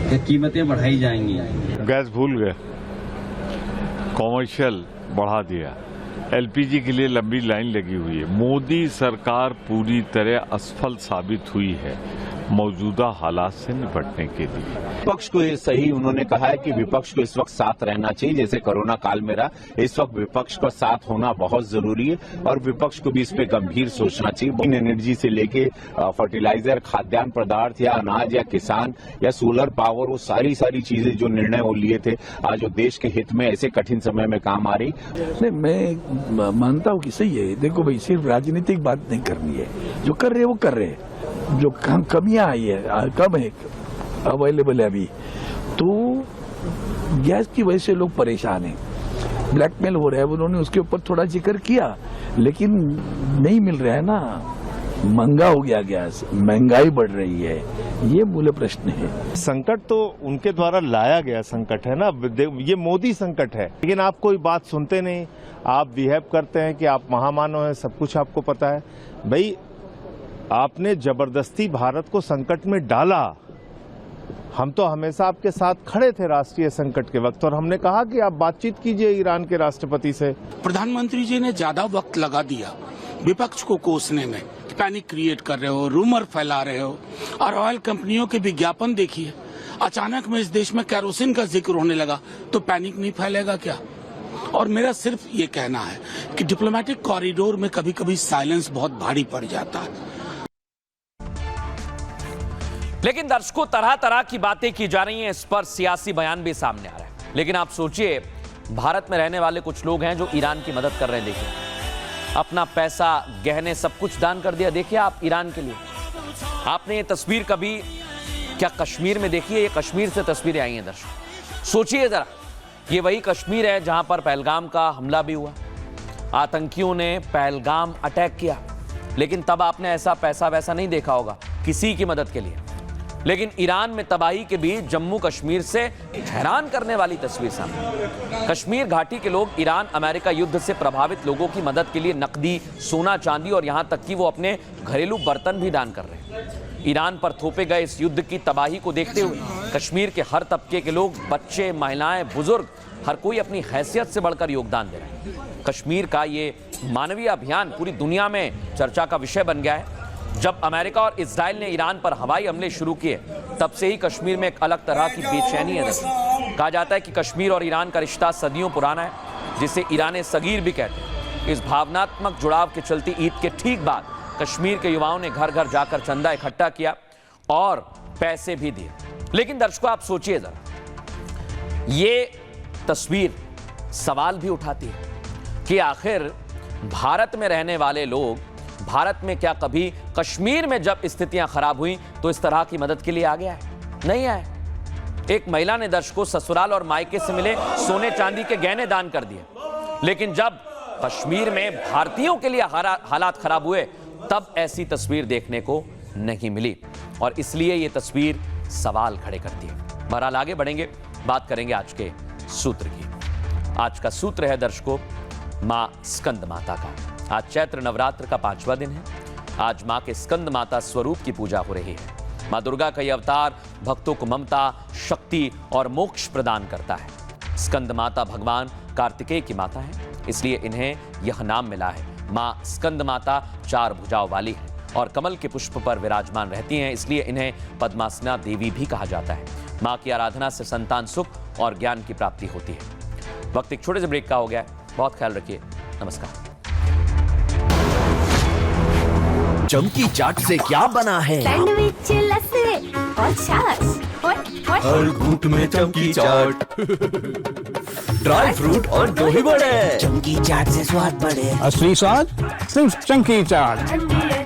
कि कीमतें बढ़ाई जाएंगी। गैस भूल गए, कॉमर्शियल बढ़ा दिया, एलपीजी के लिए लंबी लाइन लगी हुई है। मोदी सरकार पूरी तरह असफल साबित हुई है मौजूदा हालात से निपटने के लिए। विपक्ष को ये सही उन्होंने कहा है कि विपक्ष को इस वक्त साथ रहना चाहिए, जैसे कोरोना काल में रहा, इस वक्त विपक्ष का साथ होना बहुत जरूरी है और विपक्ष को भी इस पे गंभीर सोचना चाहिए। एनर्जी से लेके फर्टिलाइजर, खाद्यान्न पदार्थ या अनाज या किसान या सोलर पावर, वो सारी चीजें जो निर्णय वो लिए थे आज वो देश के हित में ऐसे कठिन समय में काम आ रही। नहीं, मैं मानता हूँ कि सही है। देखो भाई, सिर्फ राजनीतिक बात नहीं करनी है, जो कर रहे हैं वो कर रहे हैं। जो कमियां आई है, कम है अवेलेबल है अभी, तो गैस की वजह से लोग परेशान हैं, ब्लैकमेल हो रहा है। उन्होंने उसके ऊपर थोड़ा जिक्र किया, लेकिन नहीं मिल रहा है ना, महंगा हो गया गैस, महंगाई बढ़ रही है, ये मूल प्रश्न है। संकट तो उनके द्वारा लाया गया संकट है ना, ये मोदी संकट है, लेकिन आप कोई बात सुनते नहीं, आप बिहेव करते हैं कि आप महामानव हैं, सब कुछ आपको पता है। भाई, आपने जबरदस्ती भारत को संकट में डाला, हम तो हमेशा आपके साथ खड़े थे राष्ट्रीय संकट के वक्त, और हमने कहा कि आप बातचीत कीजिए ईरान के राष्ट्रपति से। प्रधानमंत्री जी ने ज्यादा वक्त लगा दिया विपक्ष को कोसने में, पैनिक क्रिएट कर रहे हो, रूमर फैला रहे हो, और ऑयल कंपनियों के विज्ञापन देखिए। अचानक में इस देश में केरोसिन का जिक्र होने लगा तो पैनिक नहीं फैलेगा क्या? और मेरा सिर्फ ये कहना है कि डिप्लोमेटिक कॉरिडोर में कभी कभी साइलेंस बहुत भारी पड़ जाता है। लेकिन दर्शकों, तरह तरह की बातें की जा रही हैं, इस पर सियासी बयान भी सामने आ रहा है। लेकिन आप सोचिए, भारत में रहने वाले कुछ लोग हैं जो ईरान की मदद कर रहे हैं। देखिए, अपना पैसा, गहने, सब कुछ दान कर दिया। देखिए आप ईरान के लिए। आपने ये तस्वीर कभी क्या कश्मीर में देखी है? ये कश्मीर से तस्वीरें आई हैं दर्शकों। सोचिए जरा, ये वही कश्मीर है जहां पर पहलगाम का हमला भी हुआ, आतंकियों ने पहलगाम अटैक किया, लेकिन तब आपने ऐसा पैसा वैसा नहीं देखा होगा किसी की मदद के लिए। लेकिन ईरान में तबाही के बीच जम्मू कश्मीर से हैरान करने वाली तस्वीर सामने। कश्मीर घाटी के लोग ईरान अमेरिका युद्ध से प्रभावित लोगों की मदद के लिए नकदी, सोना, चांदी और यहां तक कि वो अपने घरेलू बर्तन भी दान कर रहे हैं। ईरान पर थोपे गए इस युद्ध की तबाही को देखते हुए कश्मीर के हर तबके के लोग, बच्चे, महिलाएं, बुजुर्ग, हर कोई अपनी हैसियत से बढ़कर योगदान दे रहे हैं। कश्मीर का ये मानवीय अभियान पूरी दुनिया में चर्चा का विषय बन गया है। जब अमेरिका और इजराइल ने ईरान पर हवाई हमले शुरू किए, तब से ही कश्मीर में एक अलग तरह की बेचैनी है। कहा जाता है कि कश्मीर और ईरान का रिश्ता सदियों पुराना है, जिसे ईरान सगीर भी कहते हैं। इस भावनात्मक जुड़ाव के चलते ईद के ठीक बाद कश्मीर के युवाओं ने घर घर जाकर चंदा इकट्ठा किया और पैसे भी दिए। लेकिन दर्शकों, आप सोचिए जरा, ये तस्वीर सवाल भी उठाती है कि आखिर भारत में रहने वाले लोग भारत में क्या कभी कश्मीर में जब स्थितियां खराब हुई तो इस तरह की मदद के लिए आ गया है? नहीं आए। एक महिला ने दर्शकों ससुराल और मायके से मिले सोने चांदी के गहने दान कर दिए, लेकिन जब कश्मीर में भारतीयों के लिए हालात खराब हुए तब ऐसी तस्वीर देखने को नहीं मिली, और इसलिए यह तस्वीर सवाल खड़े करती है। बहरहाल आगे बढ़ेंगे, बात करेंगे आज के सूत्र की। आज का सूत्र है दर्शकों, मां स्कंद माता का। आज चैत्र नवरात्र का 5वां दिन है। आज मां के स्कंद माता स्वरूप की पूजा हो रही है। मां दुर्गा का यह अवतार भक्तों को ममता, शक्ति और मोक्ष प्रदान करता है। स्कंद माता भगवान कार्तिकेय की माता है, इसलिए इन्हें यह नाम मिला है। मां स्कंद माता 4 भुजाओं वाली है और कमल के पुष्प पर विराजमान रहती हैं, इसलिए इन्हें पद्मासना देवी भी कहा जाता है। मां की आराधना से संतान सुख और ज्ञान की प्राप्ति होती है। वक्त एक छोटे से ब्रेक का हो गया है, बहुत ख्याल रखिए। नमस्कार। चमकी चाट से क्या बना है? सैंडविच, लस्सी और छाछ और हर घूंट में चमकी चाट, ड्राई फ्रूट और दही बड़े। चमकी चाट से स्वाद बढ़े। असली स्वाद सिर्फ चमकी चाट।